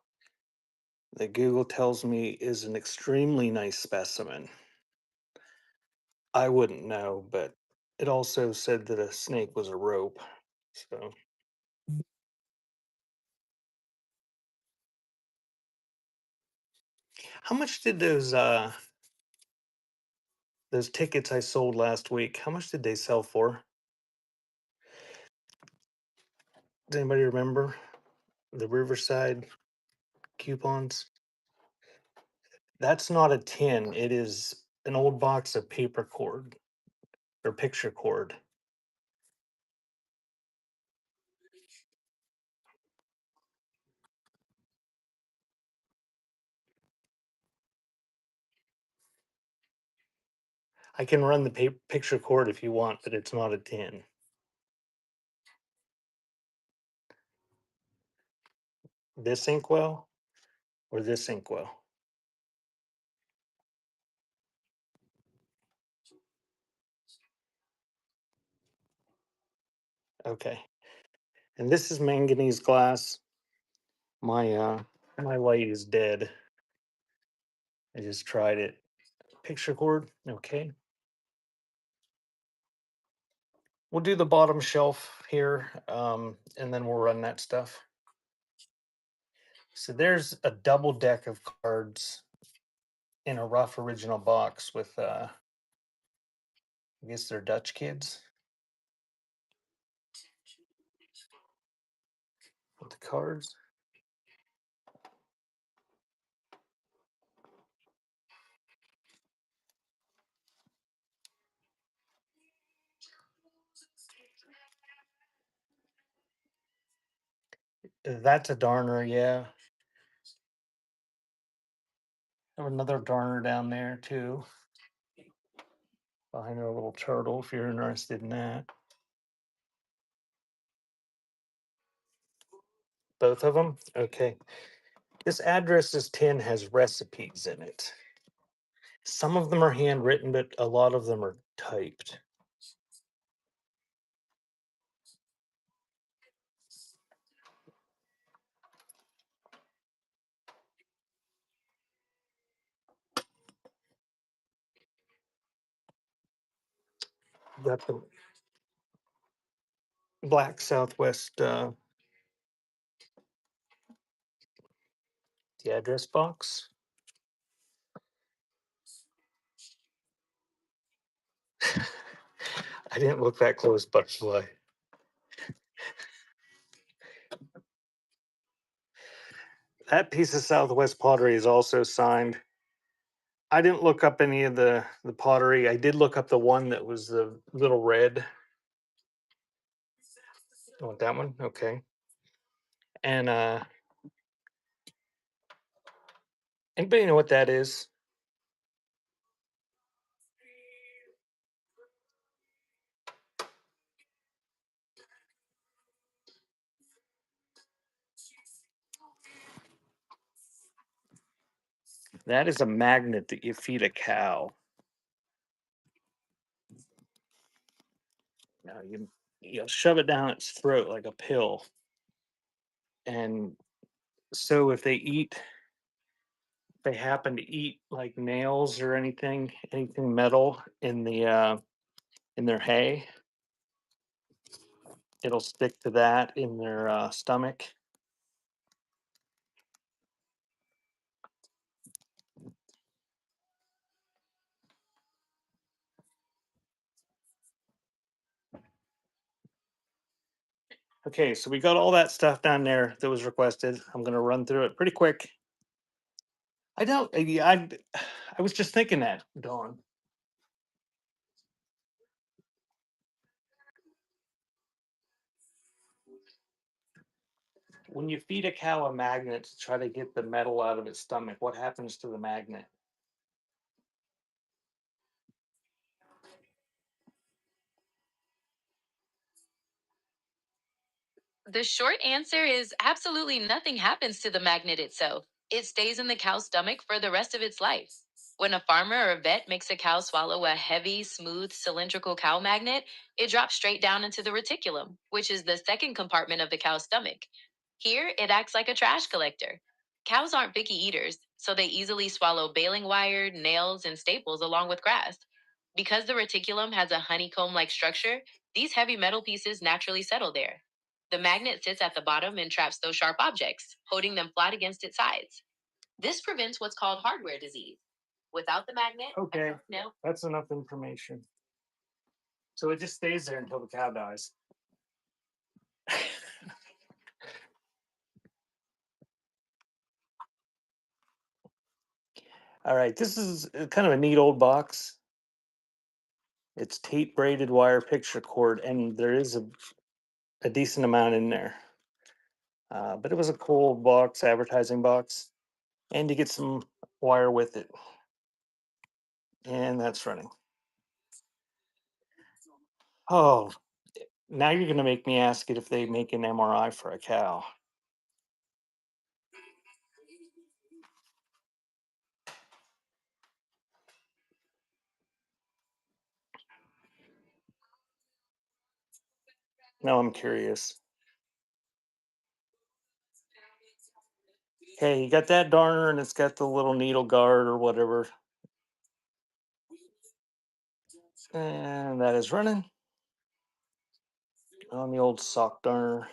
that Google tells me is an extremely nice specimen. I wouldn't know, but it also said that a snake was a rope. So how much did those tickets I sold last week, how much did they sell for? Does anybody remember the Riverside coupons? That's not a tin. It is an old box of paper cord or picture cord. I can run the picture cord if you want, but it's not a tin. This inkwell or this inkwell? Okay. And this is manganese glass. My light is dead. I just tried it. Picture cord. Okay. We'll do the bottom shelf here, and then we'll run that stuff. So there's a double deck of cards in a rough original box with I guess they're Dutch kids. With the cards. That's a darner, yeah. Have another darner down there too. Behind our little turtle, if you're interested in that. Both of them? Okay. This addresses 10 has recipes in it. Some of them are handwritten, but a lot of them are typed. Got the black Southwest, the address box. I didn't look that close, Butterfly. That piece of Southwest pottery is also signed. I didn't look up any of the pottery. I did look up the one that was the little red. You want that one? Okay. And anybody know what that is? That is a magnet that you feed a cow. Now you shove it down its throat like a pill. And so if they happen to eat like nails or anything metal in their hay, it'll stick to that in their stomach. Okay, so we got all that stuff down there that was requested. I'm gonna run through it pretty quick. I don't. I was just thinking that, Dawn. When you feed a cow a magnet to try to get the metal out of its stomach, what happens to the magnet? The short answer is absolutely nothing happens to the magnet itself. It stays in the cow's stomach for the rest of its life. When a farmer or vet makes a cow swallow a heavy, smooth, cylindrical cow magnet, it drops straight down into the reticulum, which is the second compartment of the cow's stomach. Here, it acts like a trash collector. Cows aren't picky eaters, so they easily swallow baling wire, nails, and staples along with grass. Because the reticulum has a honeycomb like structure, these heavy metal pieces naturally settle there. The magnet sits at the bottom and traps those sharp objects, holding them flat against its sides. This prevents what's called hardware disease. Without the magnet, Okay, no. that's enough information. So it just stays there until the cow dies. All right, this is kind of a neat old box. It's tape braided wire picture cord, and there is a decent amount in there. But it was a cool box, advertising box, and you get some wire with it. And that's running. Oh, now you're going to make me ask it if they make an MRI for a cow. Now I'm curious. Okay, you got that darner, and it's got the little needle guard or whatever. And that is running on the old sock darner.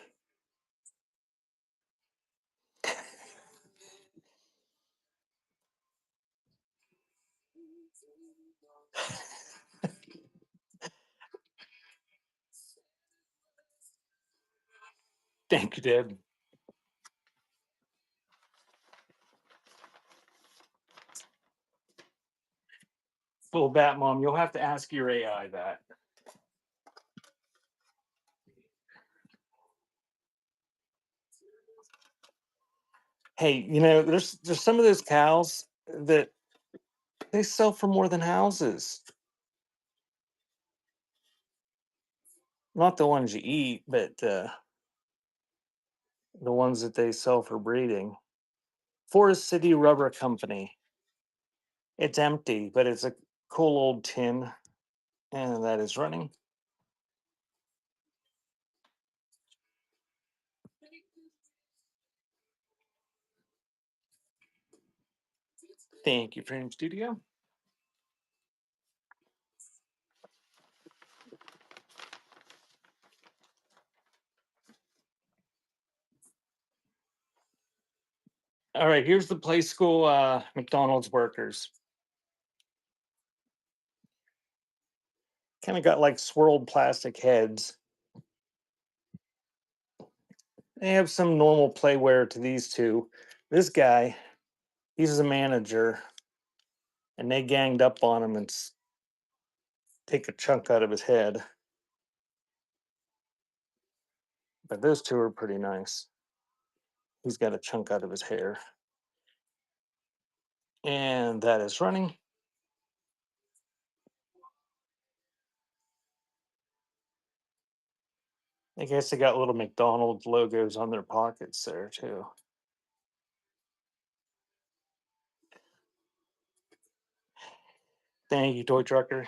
Thank you, Deb. Well, Bat Mom, you'll have to ask your AI that. Hey, there's some of those cows that they sell for more than houses. Not the ones you eat, but the ones that they sell for breeding. Forest City Rubber Company. It's empty, but it's a cool old tin, and that is running. Thank you, Frame Studio. All right, here's the play school McDonald's workers. Kind of got like swirled plastic heads. They have some normal playwear to these two. This guy, he's a manager, and they ganged up on him and take a chunk out of his head. But those two are pretty nice. He's got a chunk out of his hair. And that is running. I guess they got little McDonald's logos on their pockets there too. Thank you, Toy Trucker.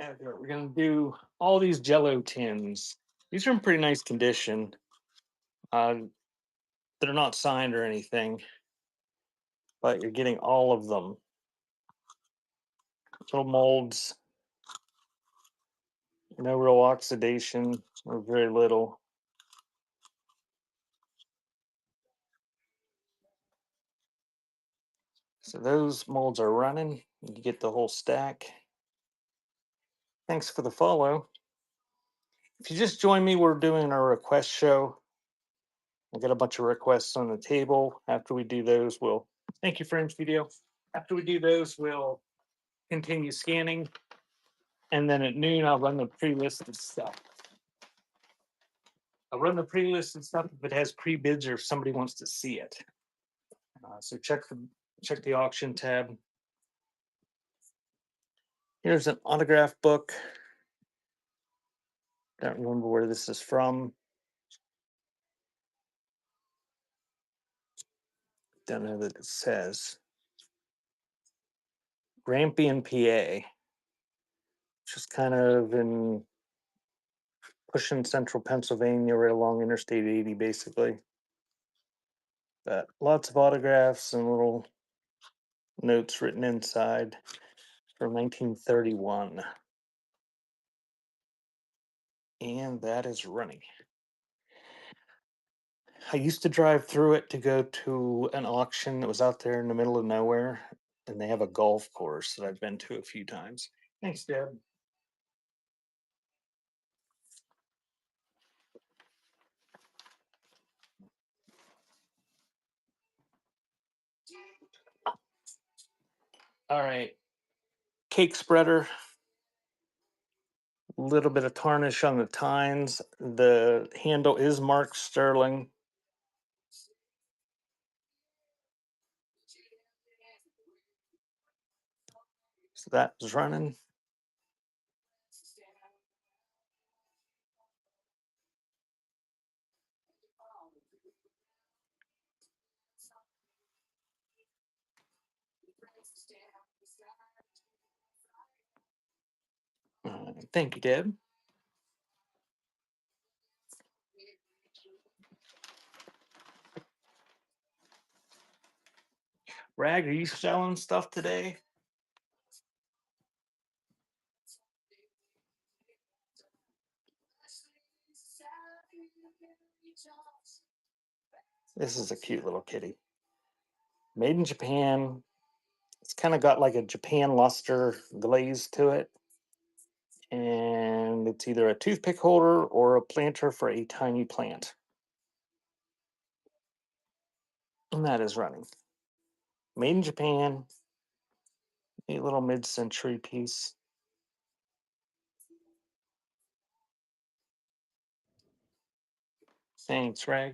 And we're gonna do all these Jello tins. These are in pretty nice condition. They're not signed or anything, but you're getting all of them. Little molds, no real oxidation or very little. So those molds are running. You get the whole stack. Thanks for the follow. If you just joined me, we're doing our request show. I got a bunch of requests on the table. After we do those, thank you, Frames Video. After we do those, we'll continue scanning. And then at noon, I'll run the pre-listed stuff. I'll run the pre-listed stuff if it has pre-bids or if somebody wants to see it. So check the auction tab. Here's an autograph book. Don't remember where this is from. Don't know that it says. Grampian, PA. Just kind of in pushing central Pennsylvania right along Interstate 80, basically. But lots of autographs and little notes written inside from 1931. And that is running. I used to drive through it to go to an auction that was out there in the middle of nowhere, and they have a golf course that I've been to a few times. Thanks, Deb. All right. Cake spreader. A little bit of tarnish on the tines. The handle is marked Sterling. So that is running. Thank you, Deb. Rag, are you selling stuff today? This is a cute little kitty. Made in Japan. It's kind of got like a Japan luster glaze to it. And it's either a toothpick holder or a planter for a tiny plant. And that is running. Made in Japan. A little mid-century piece. Thanks, Rag.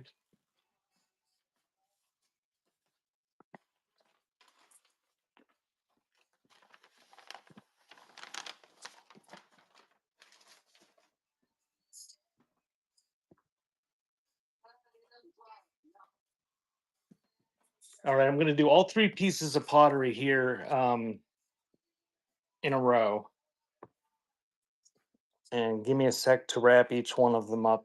All right, I'm going to do all three pieces of pottery here in a row. And give me a sec to wrap each one of them up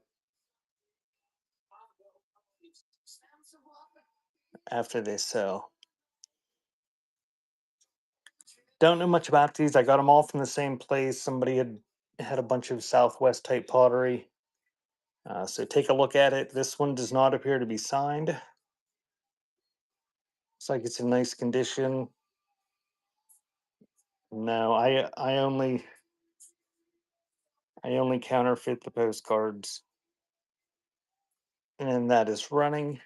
after they sell. Don't know much about these. I got them all from the same place. Somebody had a bunch of Southwest type pottery. So take a look at it. This one does not appear to be signed. Looks like it's in nice condition. No, I only counterfeit the postcards. And that is running.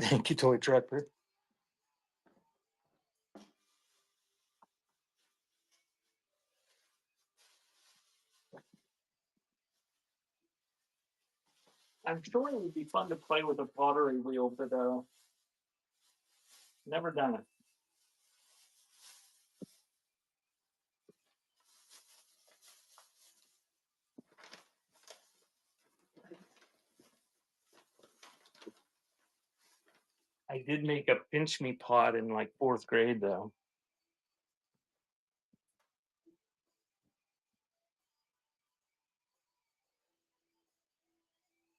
Thank you, Toy Trucker. I'm sure it would be fun to play with a pottery wheel, but never done it. I did make a pinch me pot in like 4th grade though.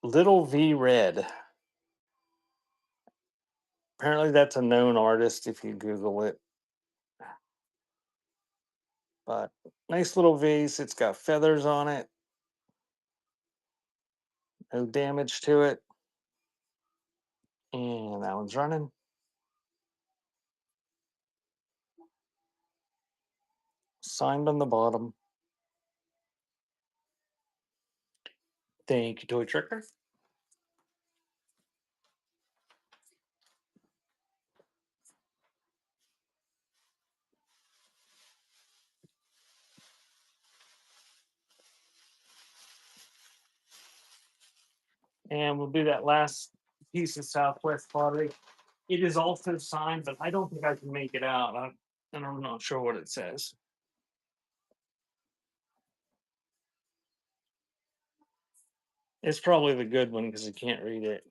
Little V Red. Apparently that's a known artist if you Google it. But nice little vase. It's got feathers on it. No damage to it. And that one's running. Signed on the bottom. Thank you, Toy Tricker. And we'll do that last piece of Southwest pottery. It is also signed, but I don't think I can make it out. And I'm not sure what it says. It's probably the good one because I can't read it.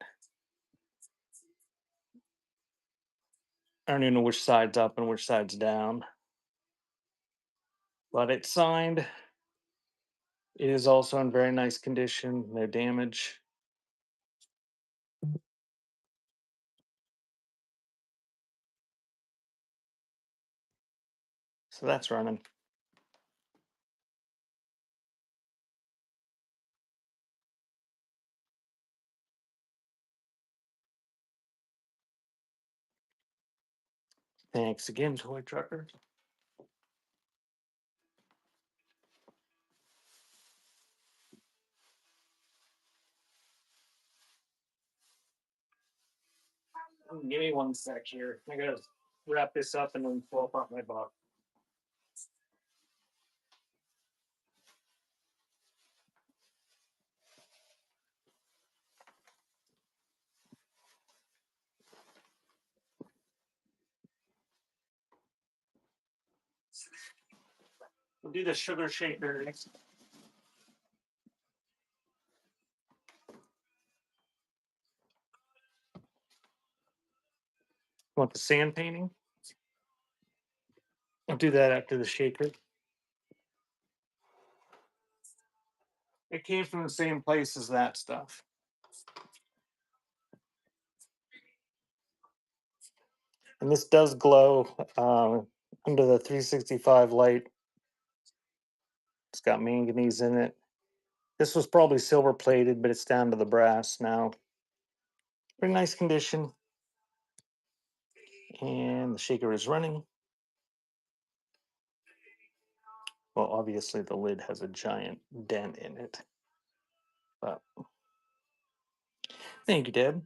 I don't even know which side's up and which side's down. But it's signed. It is also in very nice condition, no damage. So that's running. Thanks again, Toy Trucker. Give me one sec here. I gotta wrap this up and then pull apart my box. We'll do the sugar shaker next. Want the sand painting? I'll do that after the shaker. It came from the same place as that stuff. And this does glow under the 365 light. It's got manganese in it. This was probably silver plated, but it's down to the brass now. Very nice condition. And the shaker is running. Well, obviously the lid has a giant dent in it. But thank you, Deb.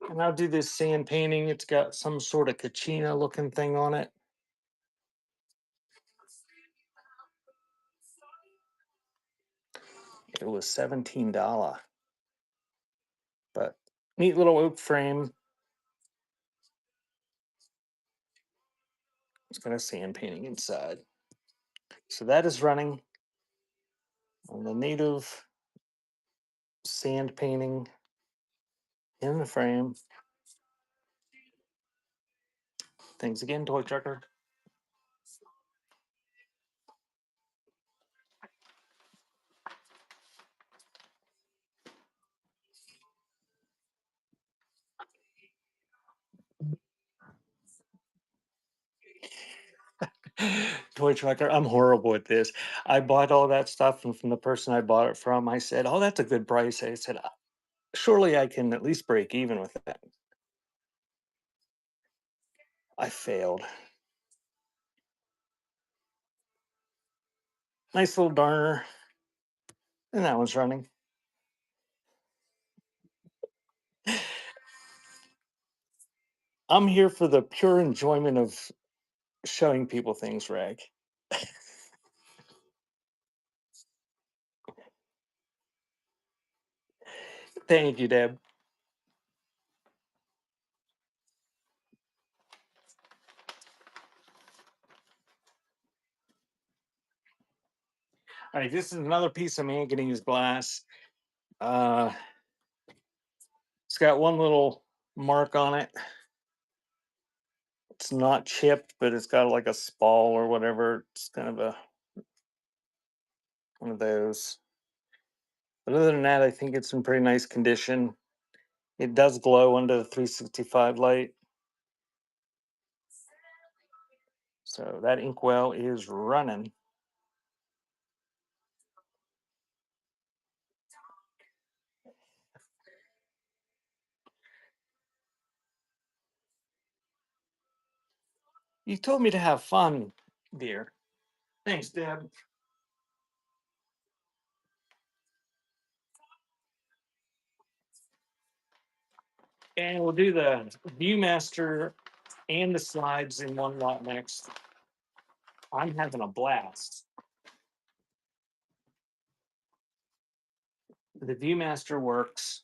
And I'll do this sand painting. It's got some sort of kachina looking thing on it. It was $17. But neat little oak frame. It's got a sand painting inside. So that is running on the native sand painting in the frame. Thanks again, Toy Trucker. Toy Trucker, I'm horrible at this. I bought all that stuff, and from the person I bought it from, I said, "Oh, that's a good price." I said, "Surely I can at least break even with that." I failed. Nice little darner. And that one's running. I'm here for the pure enjoyment of showing people things, Rag. Thank you, Deb. All right, this is another piece of manganese glass. It's got one little mark on it. It's not chipped, but it's got like a spall or whatever. It's kind of a one of those. But other than that, I think it's in pretty nice condition. It does glow under the 365 light. So that inkwell is running. You told me to have fun, dear. Thanks, Deb. And we'll do the Viewmaster and the slides in one lot next. I'm having a blast. The Viewmaster works.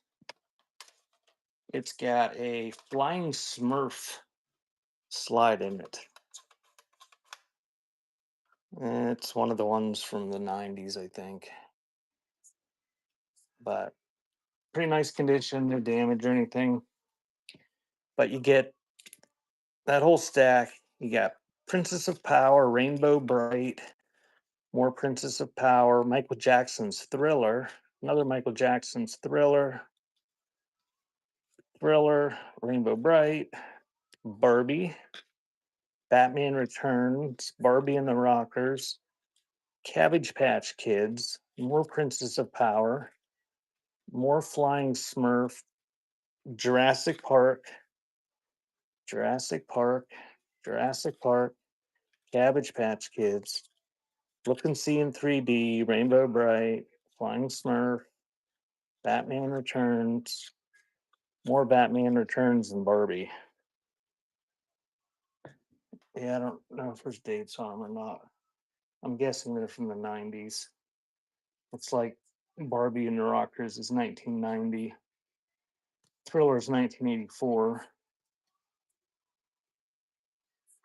It's got a flying Smurf slide in it. It's one of the ones from the 90s, I think. But pretty nice condition, no damage or anything. But you get that whole stack. You got Princess of Power, Rainbow Bright, more Princess of Power, Michael Jackson's Thriller, another Michael Jackson's Thriller, Rainbow Bright, Barbie, Batman Returns, Barbie and the Rockers, Cabbage Patch Kids, more Princess of Power, more Flying Smurf, Jurassic Park, Jurassic Park, Jurassic Park, Cabbage Patch Kids, Look and See in 3D, Rainbow Bright, Flying Smurf, Batman Returns, more Batman Returns and Barbie. Yeah, I don't know if there's dates on them or not. I'm guessing they're from the 90s. It's like Barbie and the Rockers is 1990. Thriller is 1984.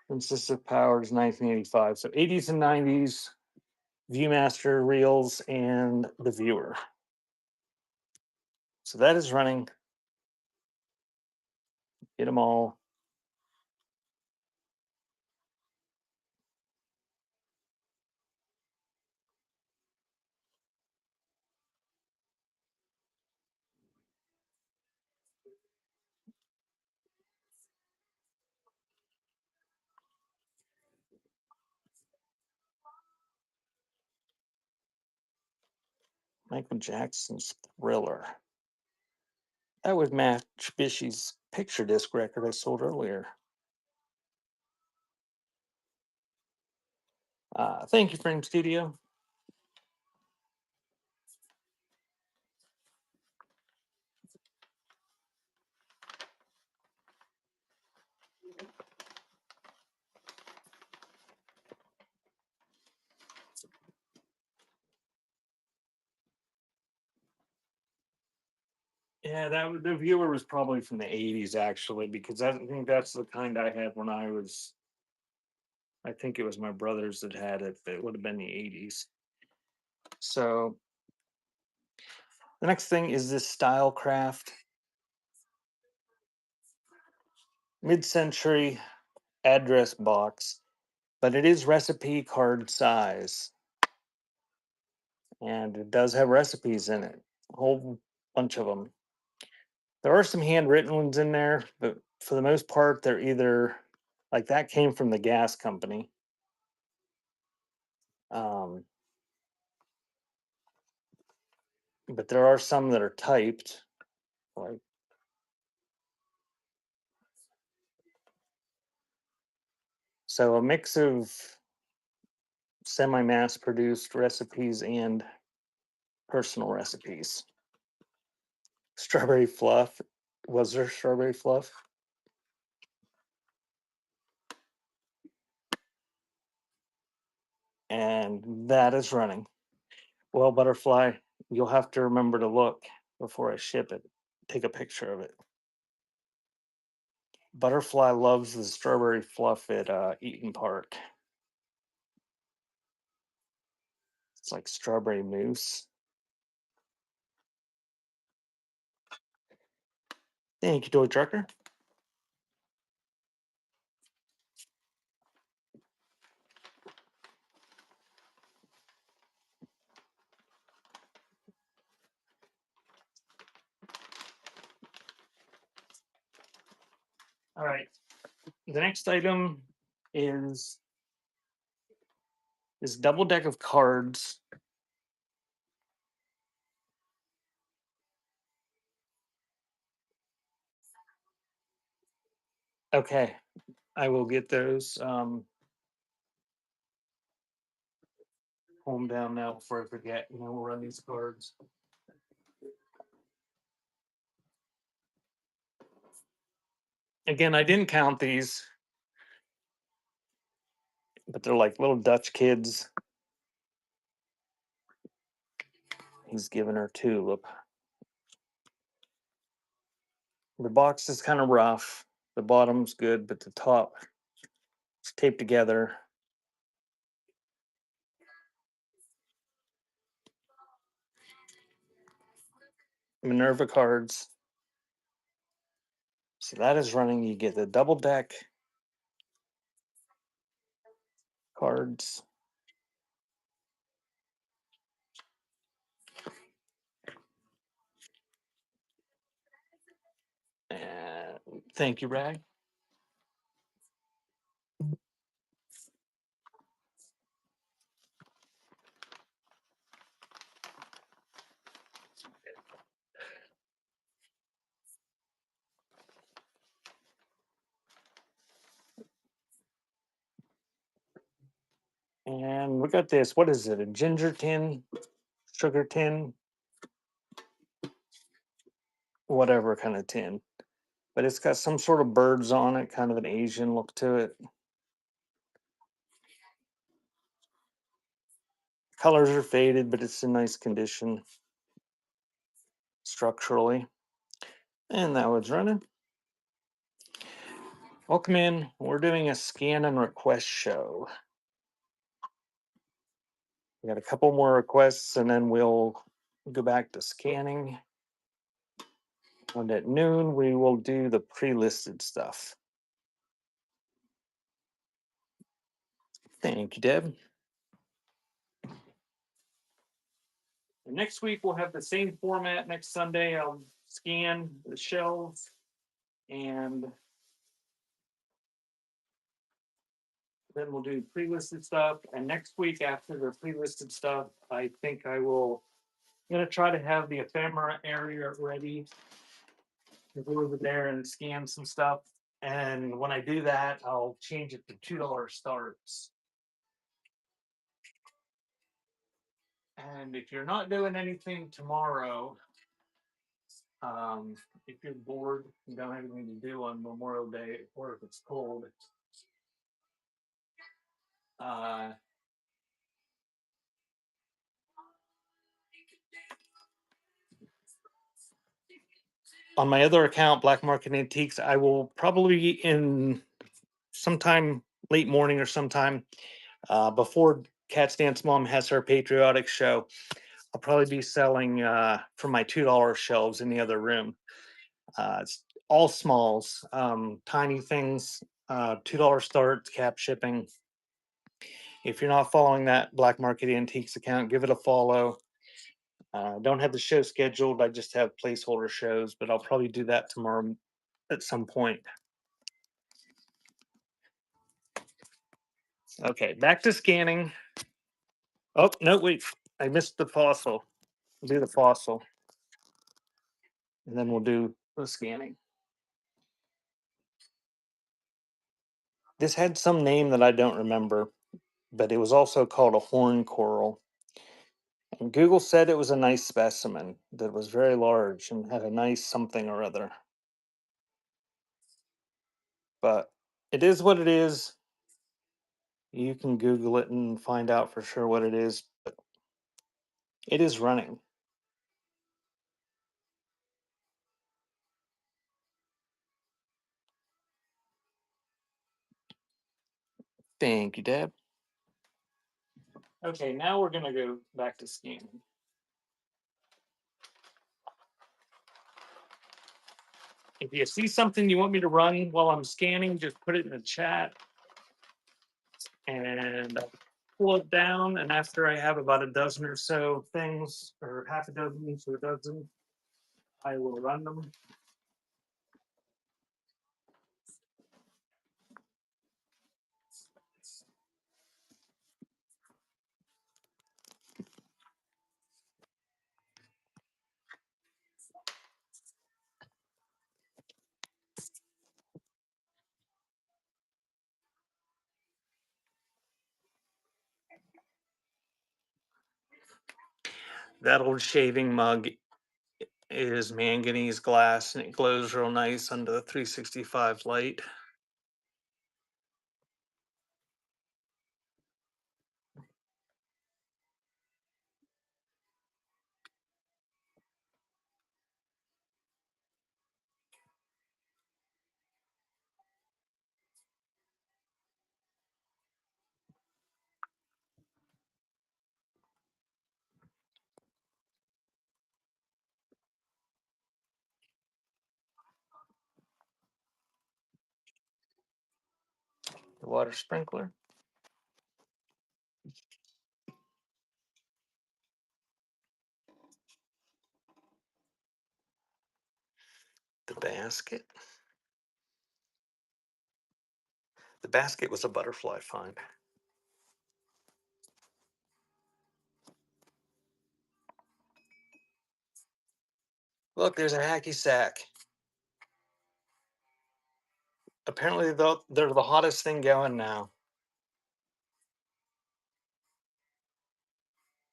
Princess of Power is 1985. So 80s and 90s, Viewmaster, Reels, and the Viewer. So that is running. Get them all. Michael Jackson's Thriller. That would match Bishy's picture disc record I sold earlier. Thank you, Frame Studio. Yeah, the viewer was probably from the 80s actually, because I think that's the kind I had when I was. I think it was my brothers that had it. It would have been the 80s. So the next thing is this Stylecraft mid-century address box, but it is recipe card size, and it does have recipes in it, a whole bunch of them. There are some handwritten ones in there, but for the most part, they're either like that came from the gas company. Um, but there are some that are typed, like so a mix of semi-mass produced recipes and personal recipes. Strawberry fluff. Was there strawberry fluff? And that is running. Well, butterfly, you'll have to remember to look before I ship it. Take a picture of it. Butterfly loves the strawberry fluff at Eaton Park. It's like strawberry mousse. Thank you, Toy Trucker. All right. The next item is this double deck of cards. Okay, I will get those home down now before I forget. And then we'll run these cards. Again, I didn't count these, but they're like little Dutch kids. He's giving her tulip. The box is kind of rough. The bottom's good, but the top is taped together. Minerva cards. So that is running. You get the double deck cards. And thank you, Rag. And we got this. What is it? A ginger tin, sugar tin, whatever kind of tin. But it's got some sort of birds on it, kind of an Asian look to it. Colors are faded, but it's in nice condition structurally. And that was running. Welcome in. We're doing a scan and request show. We got a couple more requests, and then we'll go back to scanning. And at noon, we will do the pre-listed stuff. Thank you, Deb. And next week, we'll have the same format next Sunday. I'll scan the shelves and then we'll do pre-listed stuff. And next week, after the pre-listed stuff, I think I'm gonna try to have the ephemera area ready to go over there and scan some stuff. And when I do that, I'll change it to $2 starts. And if you're not doing anything tomorrow, if you're bored, you don't have anything to do on Memorial Day, or if it's cold, uh, on my other account, Black Market Antiques, I will probably in sometime late morning or sometime before Cat's Dance Mom has her patriotic show. I'll probably be selling from my $2 shelves in the other room. It's all smalls, tiny things, $2 start, cap shipping. If you're not following that Black Market Antiques account, give it a follow. Don't have the show scheduled. I just have placeholder shows, but I'll probably do that tomorrow at some point. Okay, back to scanning. Oh, no, wait. I missed the fossil. We'll do the fossil. And then we'll do the scanning. This had some name that I don't remember, but it was also called a horn coral. And Google said it was a nice specimen that was very large and had a nice something or other. But it is what it is. You can Google it and find out for sure what it is. But it is running. Thank you, Deb. Okay, now we're going to go back to scanning. If you see something you want me to run while I'm scanning, just put it in the chat. And I'll pull it down. And after I have about a dozen or so things, or half a dozen to a dozen, I will run them. That old shaving mug is manganese glass and it glows real nice under the 365 light. The water sprinkler. The basket. The basket was a butterfly find. Look, there's a hacky sack. Apparently, they're the hottest thing going now.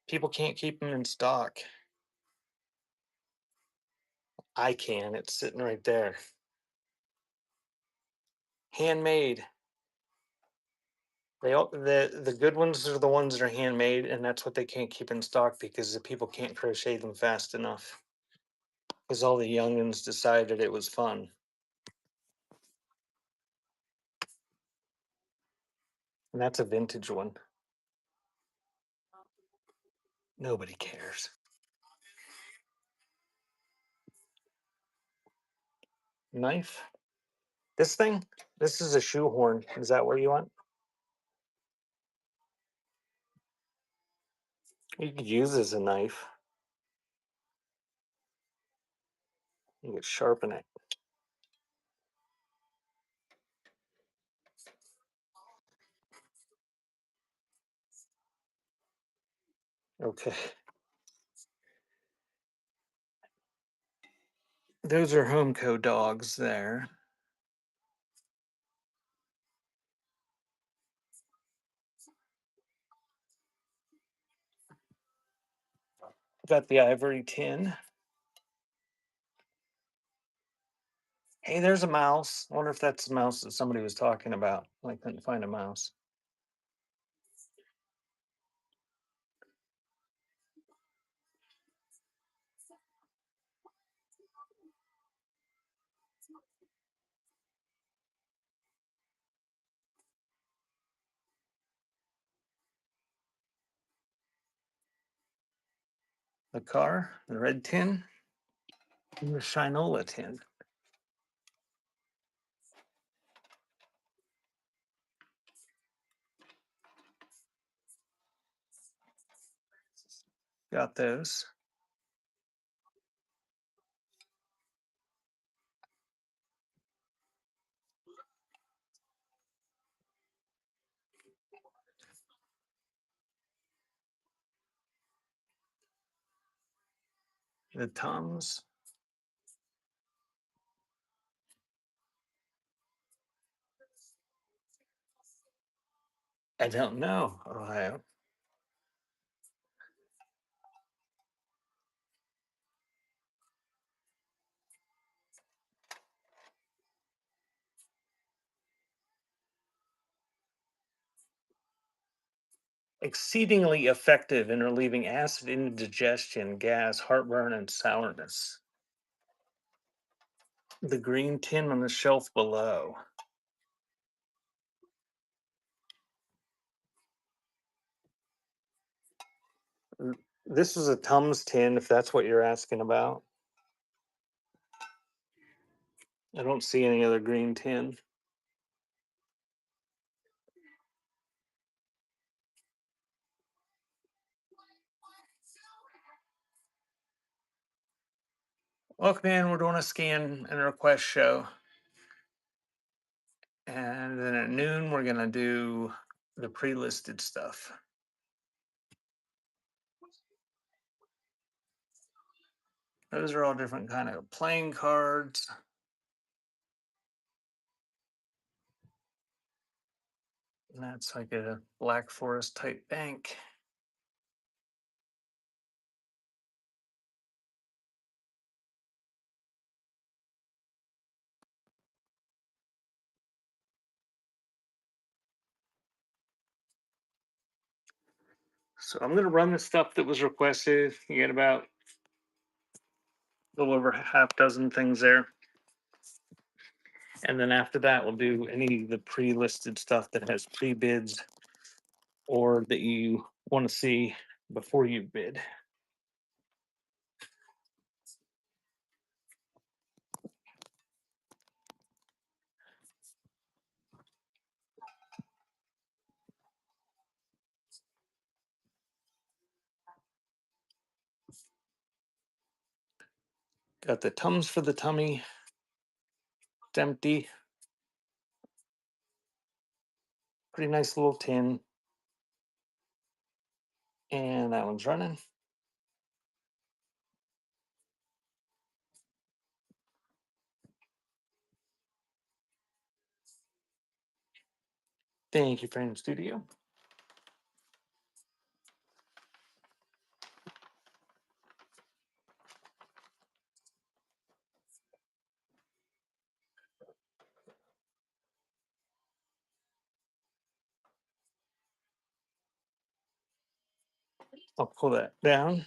People can't keep them in stock. I can. It's sitting right there. Handmade. The good ones are the ones that are handmade, and that's what they can't keep in stock because the people can't crochet them fast enough. Because all the youngins decided it was fun. And that's a vintage one. Nobody cares. Knife. This thing? This is a shoehorn. Is that what you want? You could use as a knife. You could sharpen it. Okay. Those are Homeco dogs there. Got the ivory tin. Hey, there's a mouse. I wonder if that's the mouse that somebody was talking about. I couldn't find a mouse. The car, the red tin, and the Shinola tin. Got those. The Tums. I don't know, Ohio. Exceedingly effective in relieving acid indigestion, gas, heartburn, and sourness. The green tin on the shelf below. This is a Tums tin, if that's what you're asking about. I don't see any other green tin. Welcome in. We're doing a scan and request show. And then at noon, we're going to do the pre-listed stuff. Those are all different kind of playing cards. And that's like a Black Forest type bank. So I'm going to run the stuff that was requested. You get about a little over half dozen things there. And then after that, we'll do any of the pre-listed stuff that has pre-bids or that you want to see before you bid. Got the Tums for the tummy. It's empty. Pretty nice little tin. And that one's running. Thank you, Frame Studio. I'll pull that down.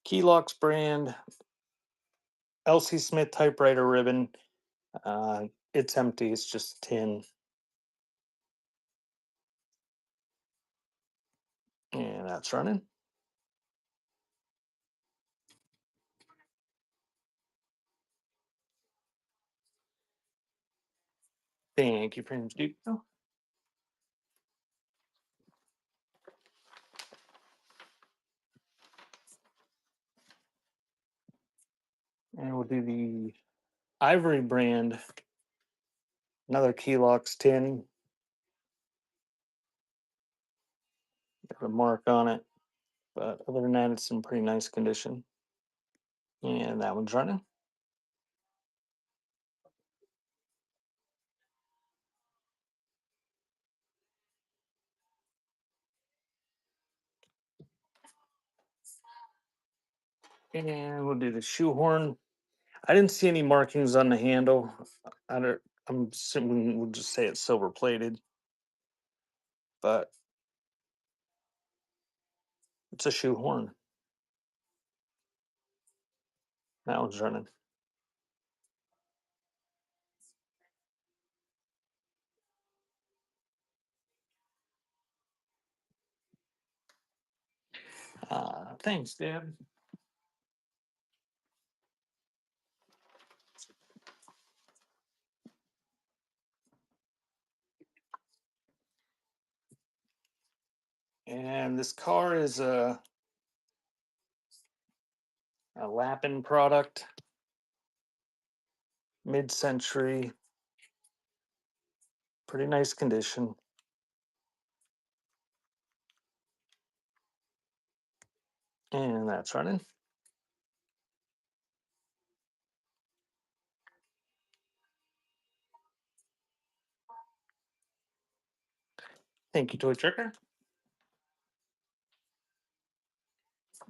Keylocks brand, LC Smith typewriter ribbon. It's empty. It's just tin. And that's running. Thank you, Frame Studio. And we'll do the Ivory brand. Another Keylocks tin. Got a mark on it. But other than that, it's in pretty nice condition. And that one's running. And we'll do the shoehorn. I didn't see any markings on the handle. I'm assuming we'll just say it's silver plated. But it's a shoehorn. That one's running. Thanks, Deb. And this car is a Lapin product, mid-century, pretty nice condition. And that's running. Thank you, Toy Tricker.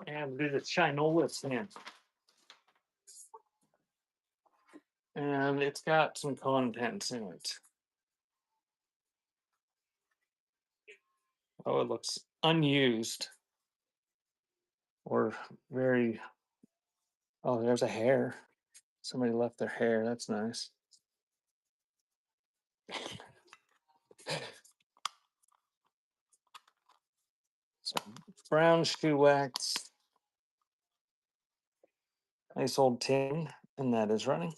And do the Shinola stand. And it's got some contents in it. Oh, it looks unused. Or very. Oh, there's a hair. Somebody left their hair. That's nice. Some brown shoe wax. Nice old tin, and that is running.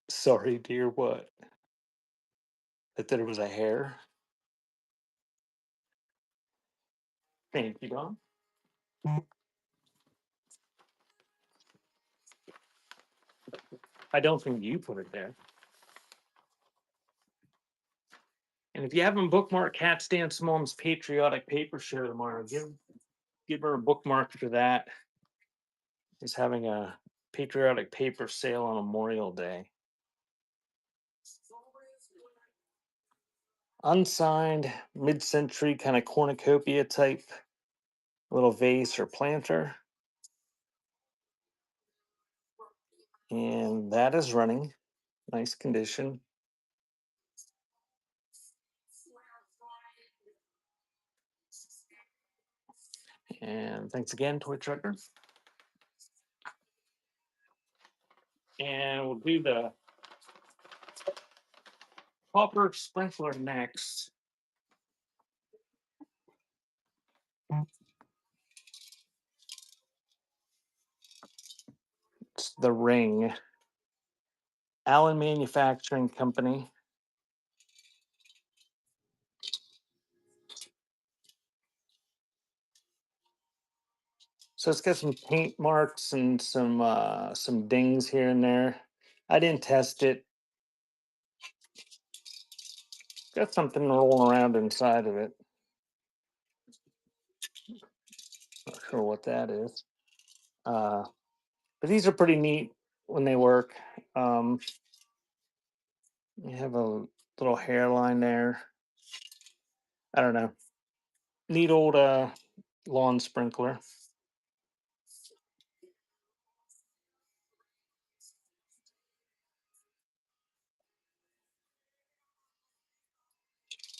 Sorry, dear, what? I thought it was a hair. Thank you, Don. I don't think you put it there. And if you haven't bookmarked Cat Stance Mom's Patriotic Paper Show tomorrow, give her a bookmark for that. He's having a patriotic paper sale on Memorial Day. Unsigned, mid-century kind of cornucopia type little vase or planter. And that is running. Nice condition. And thanks again, Toy Trucker. And we'll do the copper sprinkler next. It's the Ring. Allen Manufacturing Company. So it's got some paint marks and some dings here and there. I didn't test it. Got something rolling around inside of it. Not sure what that is. But these are pretty neat when they work. You have a little hairline there. I don't know. Neat old lawn sprinkler.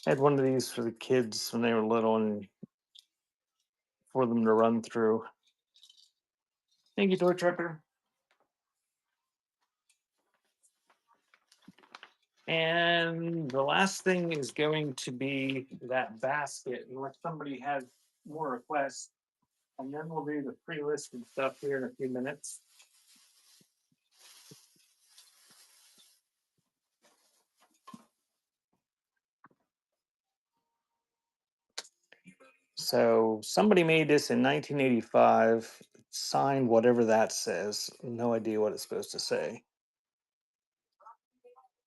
I had one of these for the kids when they were little and for them to run through. Thank you, Toy Trucker. And the last thing is going to be that basket, unless somebody has more requests. And then we'll do the pre-listed stuff here in a few minutes. So somebody made this in 1985, signed whatever that says. No idea what it's supposed to say.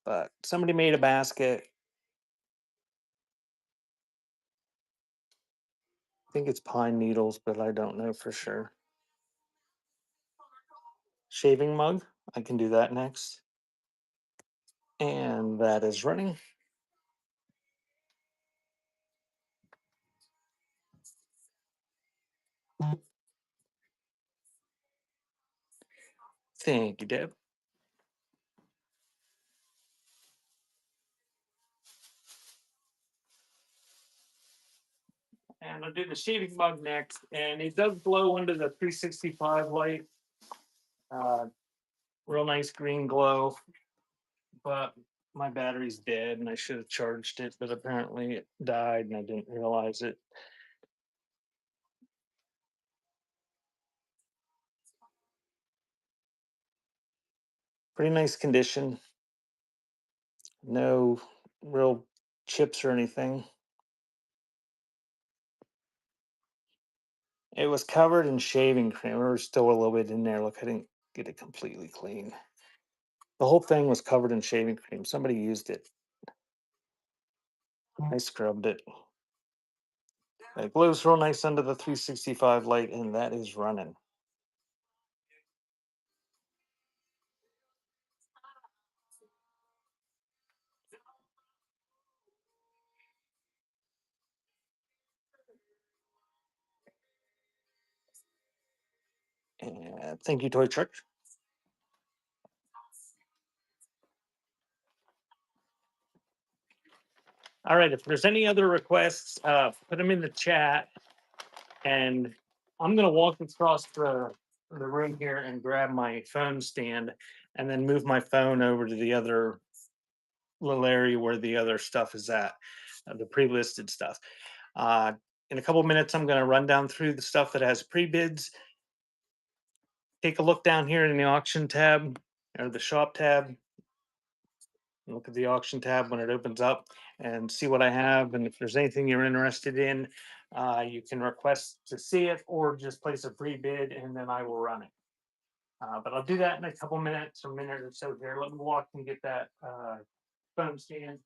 But somebody made a basket. I think it's pine needles, but I don't know for sure. Shaving mug. I can do that next. And that is running. Thank you, Deb. And I'll do the shaving mug next. And it does glow under the 365 light. real nice green glow, but my battery's dead and I should have charged it, but apparently it died and I didn't realize it. Pretty nice condition. No real chips or anything. It was covered in shaving cream. There was still a little bit in there. Look, I didn't get it completely clean. The whole thing was covered in shaving cream. Somebody used it. I scrubbed it. It glows real nice under the 365 light, and that is running. And thank you, Toy Truck. All right, if there's any other requests, put them in the chat. And I'm gonna walk across the room here and grab my phone stand and then move my phone over to the other little area where the other stuff is at, the pre-listed stuff. In a couple minutes, I'm gonna run down through the stuff that has pre-bids. Take a look down here in the auction tab or the shop tab. Look at the auction tab when it opens up and see what I have. And if there's anything you're interested in, you can request to see it or just place a pre-bid and then I will run it. But I'll do that in a couple minutes, a minute or so here. Let me walk and get that phone stand.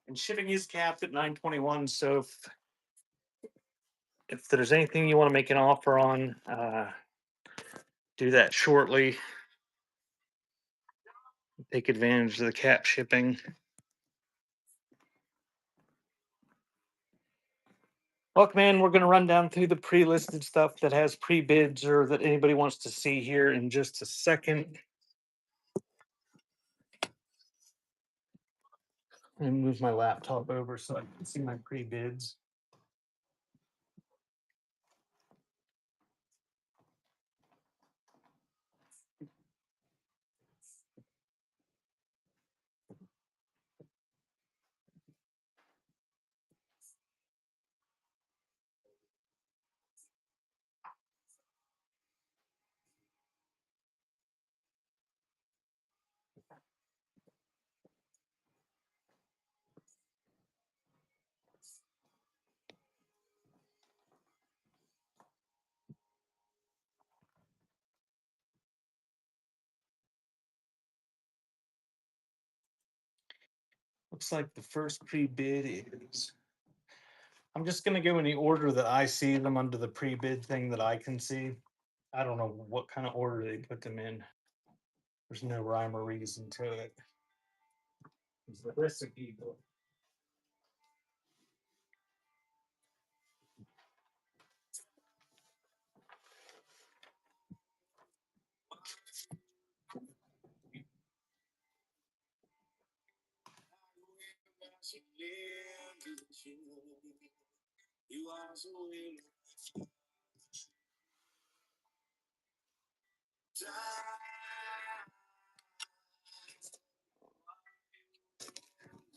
And shipping is capped at 921. So if there's anything you want to make an offer on, do that shortly. Take advantage of the cap shipping. Look, man, we're going to run down through the pre-listed stuff that has pre-bids or that anybody wants to see here in just a second. And move my laptop over so I can see my pre-bids. Looks like the first pre-bid is, I'm just going to go in the order that I see them under the pre-bid thing that I can see. I don't know what kind of order they put them in. There's no rhyme or reason to it. It's the recipe book.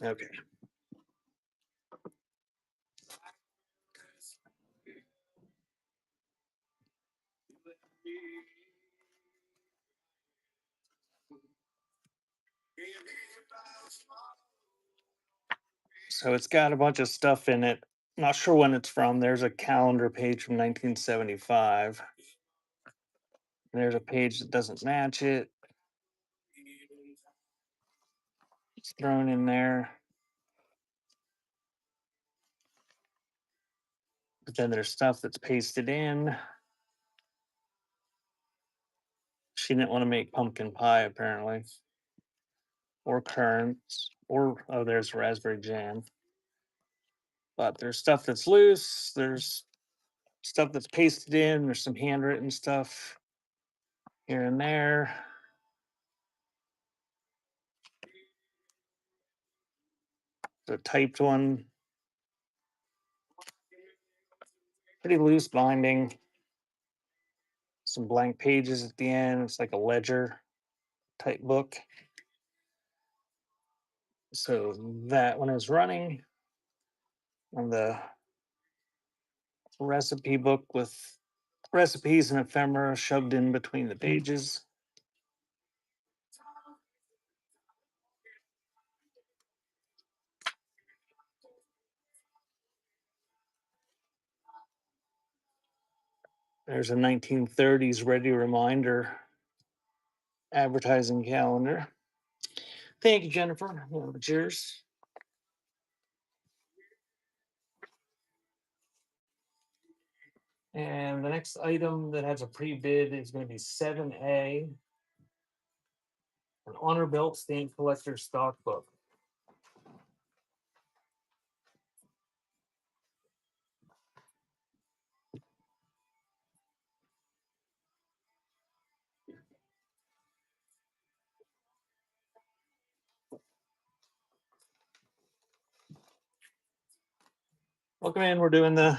Okay. So it's got a bunch of stuff in it. Not sure when it's from. There's a calendar page from 1975. There's a page that doesn't match it. It's thrown in there. But then there's stuff that's pasted in. She didn't want to make pumpkin pie, apparently. Or currants. Or, oh, there's raspberry jam. But there's stuff that's loose. There's stuff that's pasted in. There's some handwritten stuff here and there. The typed one. Pretty loose binding. Some blank pages at the end. It's like a ledger type book. So that one is running. And the recipe book with recipes and ephemera shoved in between the pages. There's a 1930s ready reminder advertising calendar. Thank you, Jennifer. Cheers. And the next item that has a pre-bid is going to be 7A, an honor belt stamp collector stock book. Welcome in. We're doing the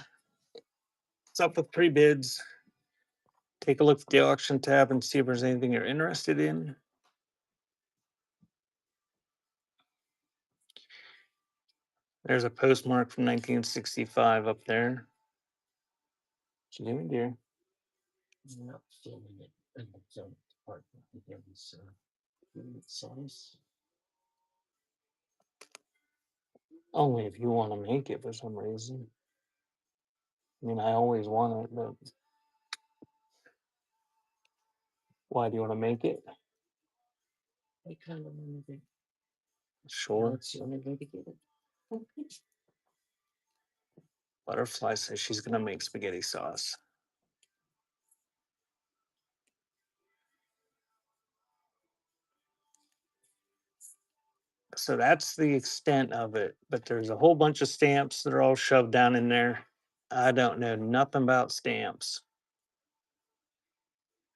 stuff with pre-bids. Take a look at the auction tab and see if there's anything you're interested in. There's a postmark from 1965 up there. What you doing, dear? Not filming it in the film department again, so size. Only if you want to make it for some reason. I mean, I always want it, but why do you want to make it? I kind of want to. Sure. That's the only way to get it. Butterfly says she's gonna make spaghetti sauce. So that's the extent of it, but there's a whole bunch of stamps that are all shoved down in there. I don't know nothing about stamps,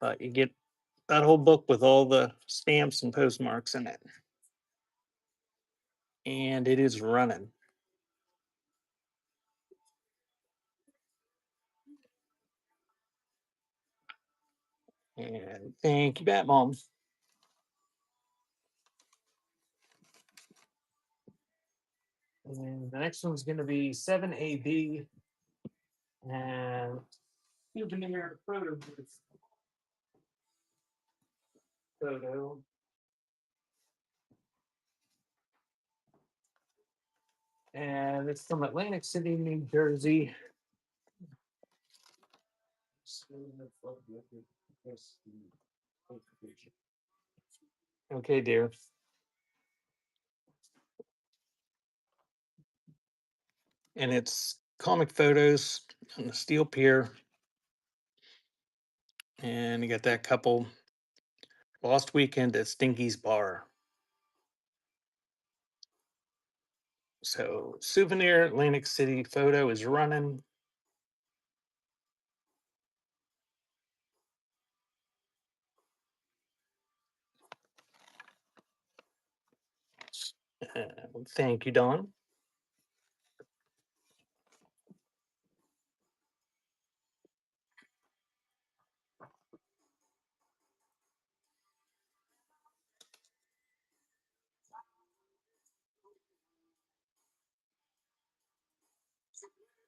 but you get that whole book with all the stamps and postmarks in it. And it is running. And thank you, Bat Mom. And the next one's going to be 7AB. And souvenir photo booth. Photo. And it's from Atlantic City, New Jersey. Okay, dear. And it's comic photos on the steel pier. And you got that couple lost weekend at Stinky's Bar. So souvenir Atlantic City photo is running. Thank you, Don.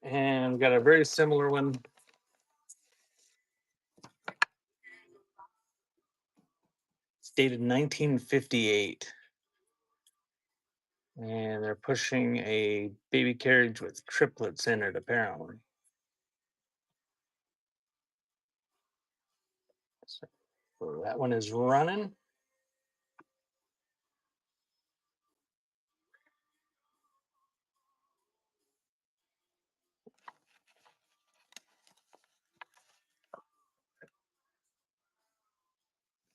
And we got a very similar one dated 1958. And they're pushing a baby carriage with triplets in it, apparently. So that one is running.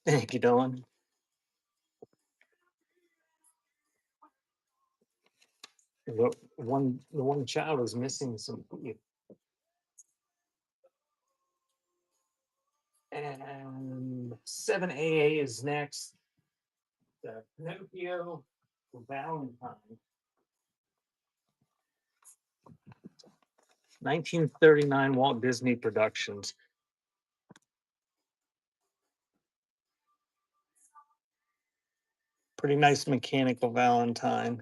Thank you, Dylan. The one child is missing some teeth. And 7AA is next. The Pinocchio Valentine. 1939 Walt Disney Productions. Pretty nice mechanical Valentine.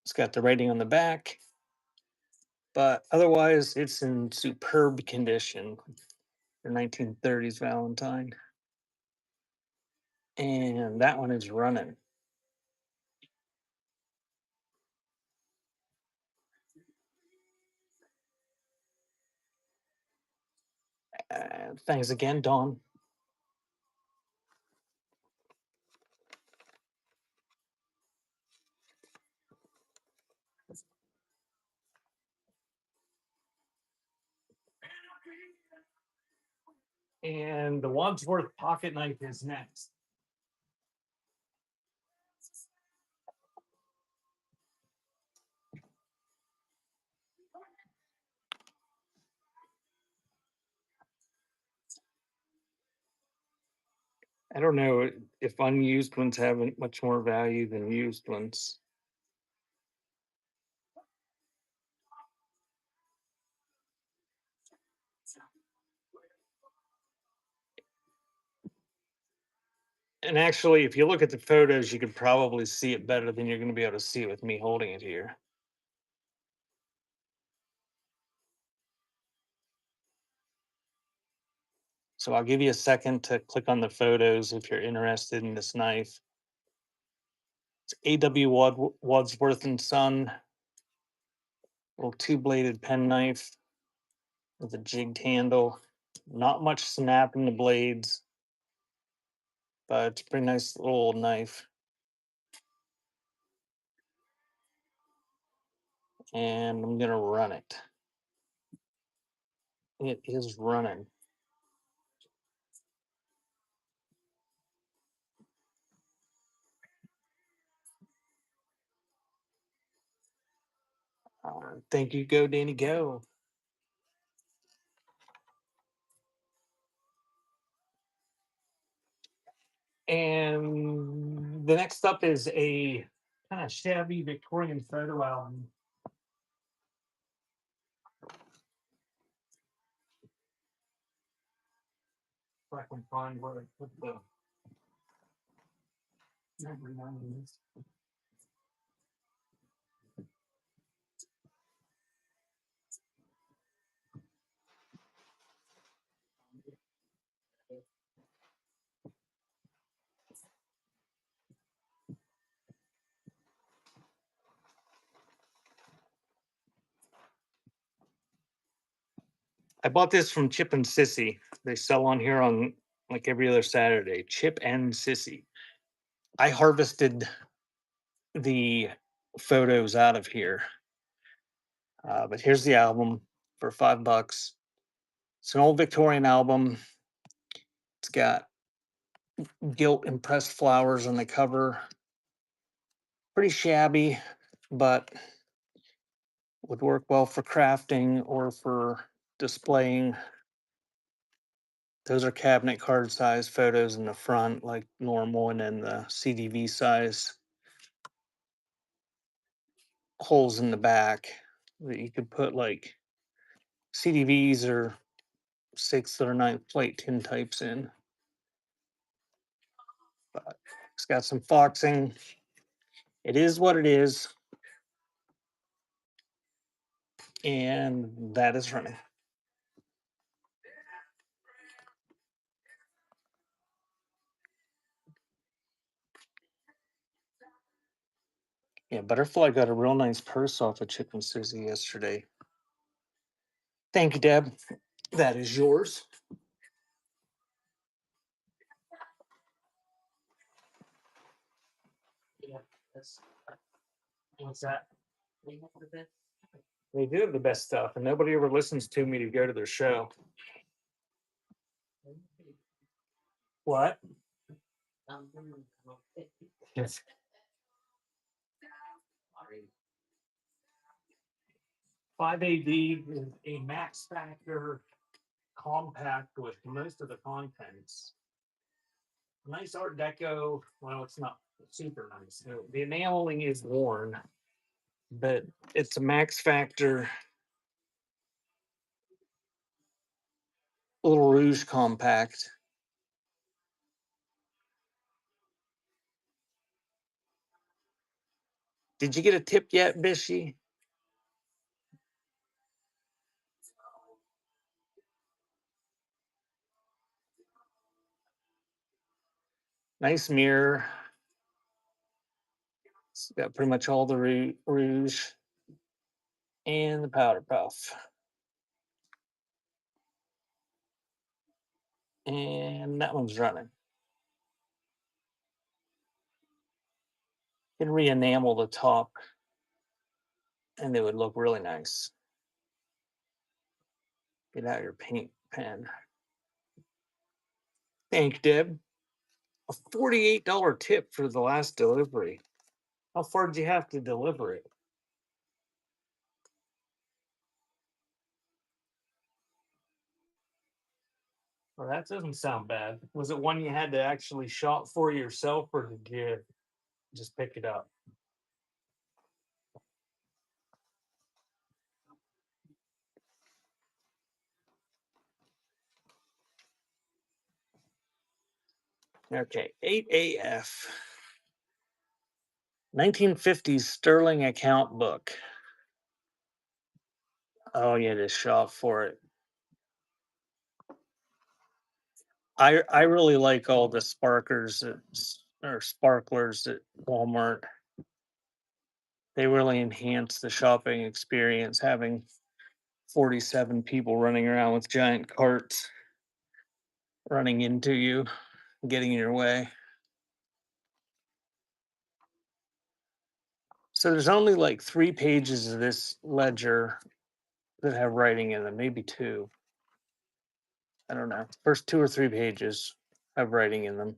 It's got the rating on the back, but otherwise it's in superb condition. The 1930s Valentine. And that one is running. Thanks again, Dawn. And the Wadsworth pocket knife is next. I don't know if unused ones have much more value than used ones. And actually, if you look at the photos, you could probably see it better than you're going to be able to see it with me holding it here. So I'll give you a second to click on the photos if you're interested in this knife. It's A.W. Wadsworth and Son, little two-bladed penknife with a jigged handle. Not much snap in the blades, but it's a pretty nice little knife. And I'm gonna run it. It is running. Thank you, Go Danny Go. And the next up is a kind of shabby Victorian photo album. If I can find where I put the number 9. I bought this from Chip and Sissy. They sell on here on like every other Saturday. Chip and Sissy. I harvested the photos out of here. But here's the album for $5. It's an old Victorian album. It's got gilt impressed flowers on the cover. Pretty shabby, but would work well for crafting or for displaying. Those are cabinet card size photos in the front, like normal, and then the CDV size holes in the back that you could put like CDVs or 6th or 9th plate tin types in. But it's got some foxing. It is what it is. And that is running. Yeah, Butterfly got a real nice purse off of Chicken Susie yesterday. Thank you, Deb. That is yours. Yeah, that's What's that? they have the best. They do have the best stuff, and nobody ever listens to me to go to their show. What? Yes. 5AD is a max factor compact with most of the contents. Nice Art Deco. Well, it's not super nice. The enameling is worn, but it's a max factor little Rouge compact. Did you get a tip yet, Bishy? Nice mirror. It's got pretty much all the rouge and the powder puff. And that one's running. You can re-enamel the top and it would look really nice. Get out your paint pen. Thank you, Deb. A $48 tip for the last delivery. How far did you have to deliver it? Well, that doesn't sound bad. Was it one you had to actually shop for yourself, or did you just pick it up? Okay, 8AF. 1950s Sterling account book. Oh, you had to shop for it. I really like all the sparkers or sparklers at Walmart. They really enhance the shopping experience, having 47 people running around with giant carts running into you, getting in your way. So there's only like 3 pages of this ledger that have writing in them, maybe 2. I don't know. First 2 or 3 pages have writing in them.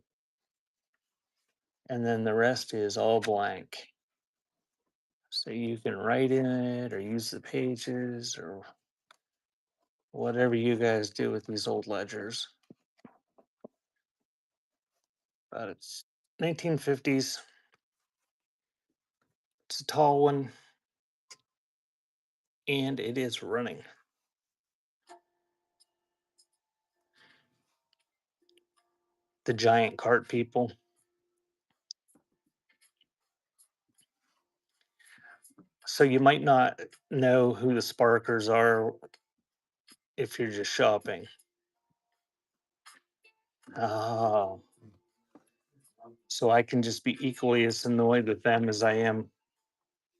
And then the rest is all blank. So you can write in it or use the pages or whatever you guys do with these old ledgers. But it's 1950s. It's a tall one. And it is running. The giant cart people. So you might not know who the Sparkers are if you're just shopping. Oh. So I can just be equally as annoyed with them as I am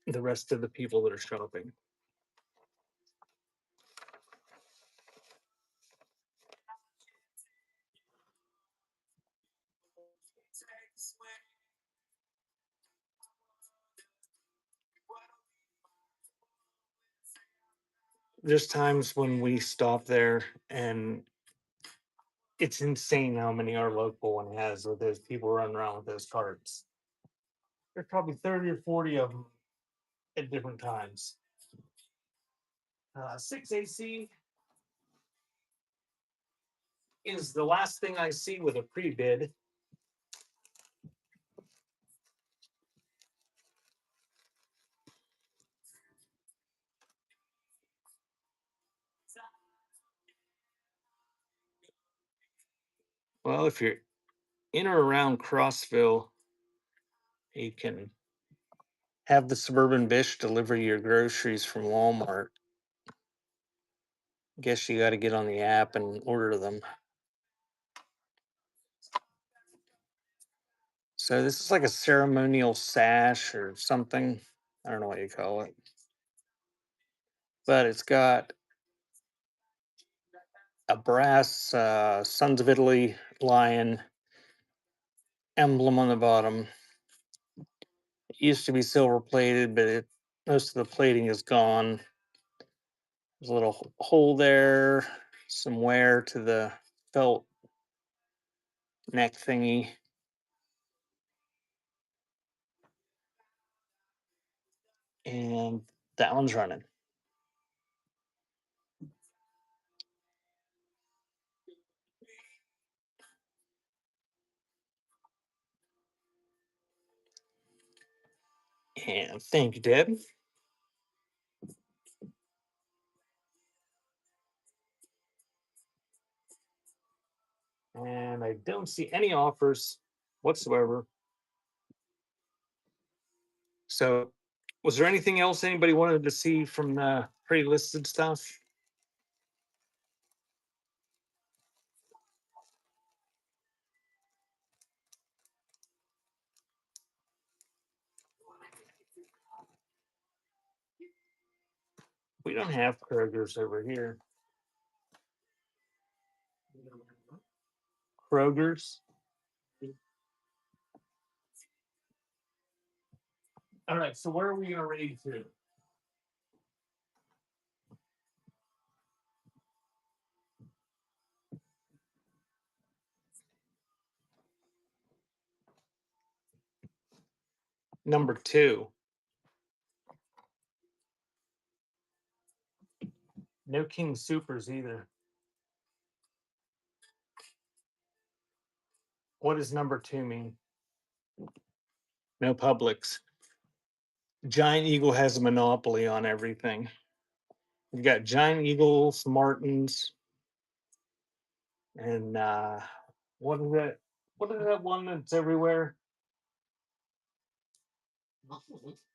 the rest of the people that are shopping. There's times when we stop there and it's insane how many our local one has with those people running around with those carts. There's probably 30 or 40 of them at different times. 6AC is the last thing I see with a pre-bid. Well, if you're in or around Crossville, you can have the Suburban Bish deliver your groceries from Walmart Guess you got to get on the app and order them. So this is like a ceremonial sash or something. I don't know what you call it. But it's got a brass Sons of Italy lion emblem on the bottom. It used to be silver plated, but most of the plating is gone. There's a little hole there, some wear to the felt neck thingy. And that one's running. And thank you, Deb. And I don't see any offers whatsoever. So, was there anything else anybody wanted to see from the pre-listed stuff? We don't have Kroger's over here. Kroger's. All right, so where are we already to? Number 2. No King Supers either. What does number 2 mean? No Publix. Giant Eagle has a monopoly on everything. You've got Giant Eagles, Martins, and what is that? What is that one that's everywhere?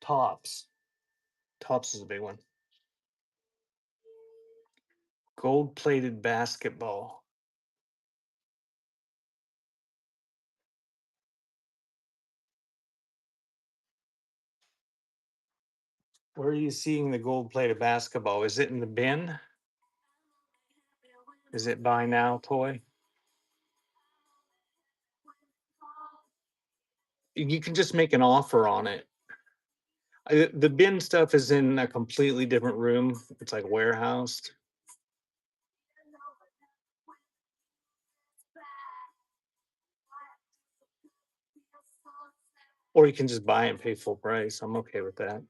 Tops. Tops is a big one. Gold-plated basketball. Where are you seeing the gold-plated basketball? Is it in the bin? Is it buy now toy? You can just make an offer on it. The bin stuff is in a completely different room. It's like warehoused. Or you can just buy it and pay full price. I'm okay with that.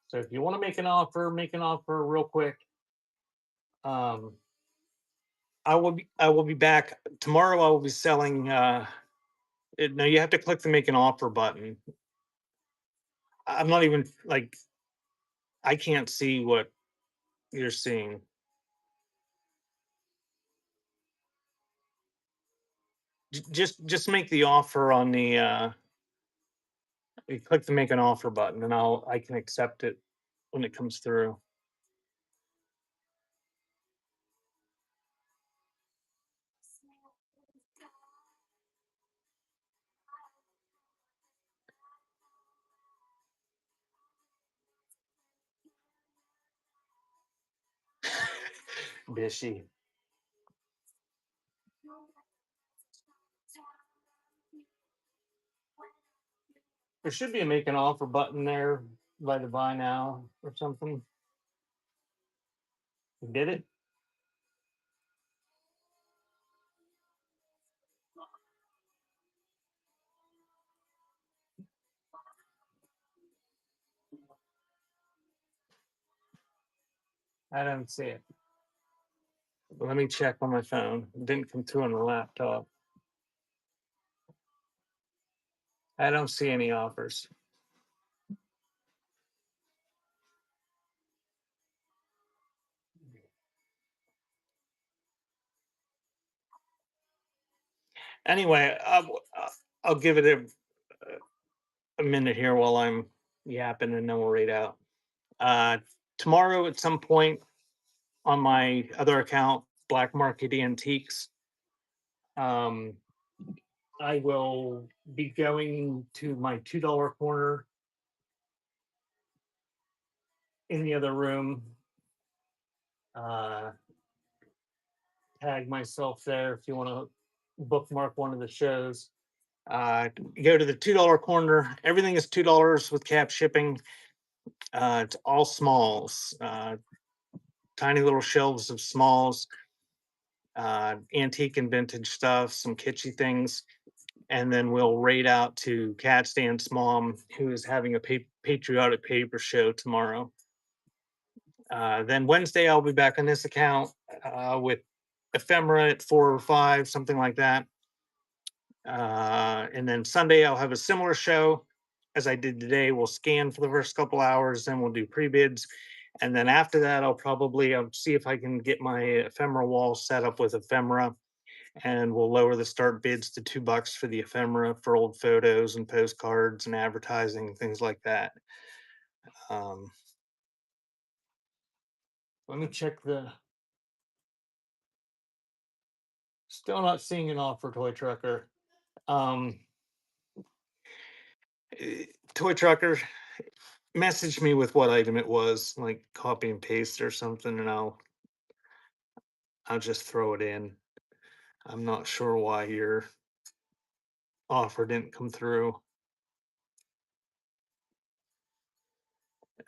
So if you want to make an offer real quick. I will be back tomorrow. I will be selling no, you have to click the make an offer button. I'm not even like I can't see what you're seeing. Just make the offer on the you click the make an offer button and I can accept it when it comes through. Bishy. There should be a make an offer button there by the buy now or something. You did it? I don't see it. Let me check on my phone. It didn't come through on the laptop. I don't see any offers. Anyway, I'll give it a minute here while I'm yapping, and then we'll read out. Tomorrow at some point on my other account, Black Market Antiques, I will be going to my $2 corner in the other room. Tag myself there if you want to bookmark one of the shows. Go to the $2 corner. Everything is $2 with cap shipping. It's all smalls, tiny little shelves of smalls, antique and vintage stuff, some kitschy things. And then we'll raid out to Cat Stand's mom, who is having a patriotic paper show tomorrow. Then Wednesday, I'll be back on this account with ephemera at 4 or 5, something like that. And then Sunday, I'll have a similar show as I did today. We'll scan for the first couple hours, then we'll do pre-bids. And then after that, I'll probably see if I can get my ephemera wall set up with ephemera, and we'll lower the start bids to $2 for the ephemera for old photos and postcards and advertising, things like that. Let me check the. Still not seeing an offer, Toy Trucker. Toy Trucker, message me with what item it was, like copy and paste or something, and I'll just throw it in. I'm not sure why your offer didn't come through.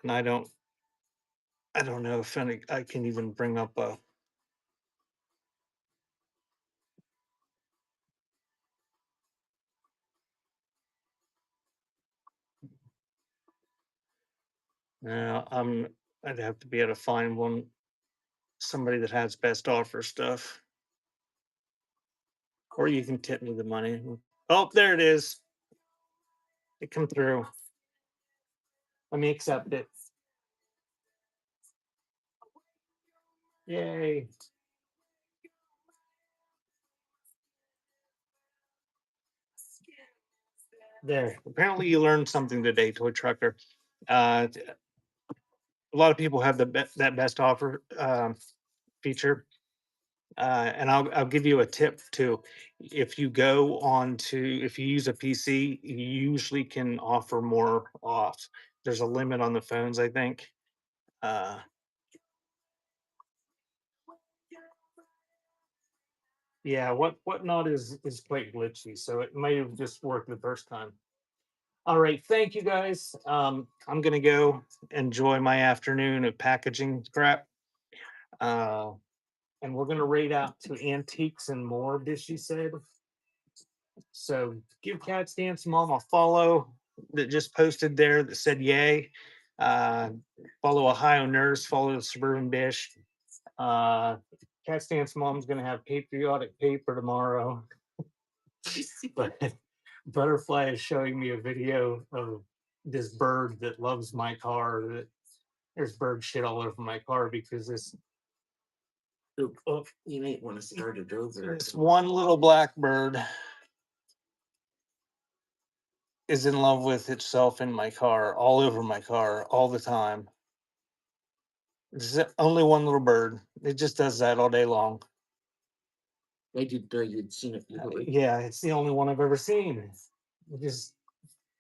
And I don't know if I can even bring up a. No, I'd have to be able to find somebody that has best offer stuff. Or you can tip me the money. Oh, there it is. It come through. Let me accept it. Yay. There. Apparently you learned something today, Toy Trucker. A lot of people have that best offer feature. And I'll give you a tip too. If you if you use a PC, you usually can offer more off. There's a limit on the phones, I think. Yeah, whatnot is quite glitchy, so it may have just worked the first time. All right, thank you guys. I'm gonna go enjoy my afternoon of packaging crap. And we're gonna raid out to Antiques and More, did she said? So give Cat's Dance Mom a follow that just posted there that said yay. Follow Ohio Nurse, follow the Suburban Bish. Cat's Dance Mom's gonna have patriotic paper tomorrow. But Butterfly is showing me a video of this bird that loves my car. That there's bird shit all over my car because this. Oh, you may want to start it over. This one little black bird is in love with itself in my car, all over my car, all the time. It's only one little bird. It just does that all day long. I did know you'd seen it before. Yeah, it's the only one I've ever seen. It just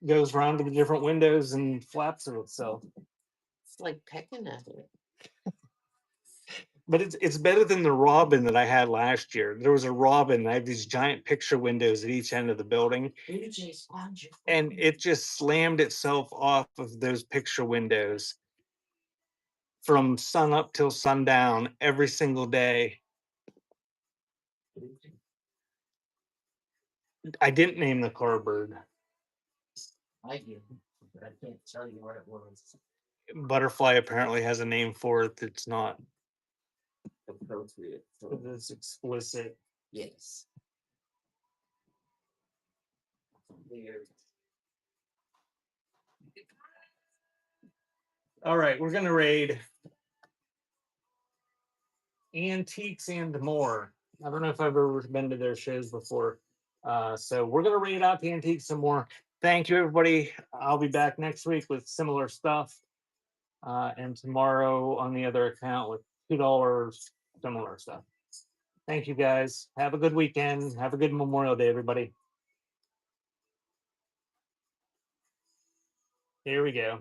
goes around to the different windows and flaps of itself. It's like pecking at it. But it's better than the robin that I had last year. There was a robin. I had these giant picture windows at each end of the building, and it just slammed itself off of those picture windows from sun up till sundown every single day. I didn't name the car bird. I did, but I can't tell you what it was. Butterfly apparently has a name for it that's not Appropriate. that's explicit. Yes. Weird. All right, we're gonna raid Antiques and More. I don't know if I've ever been to their shows before. So we're gonna read out the antique some more. Thank you, everybody. I'll be back next week with similar stuff. And tomorrow on the other account with $2 similar stuff. Thank you guys. Have a good weekend. Have a good Memorial Day, everybody. Here we go.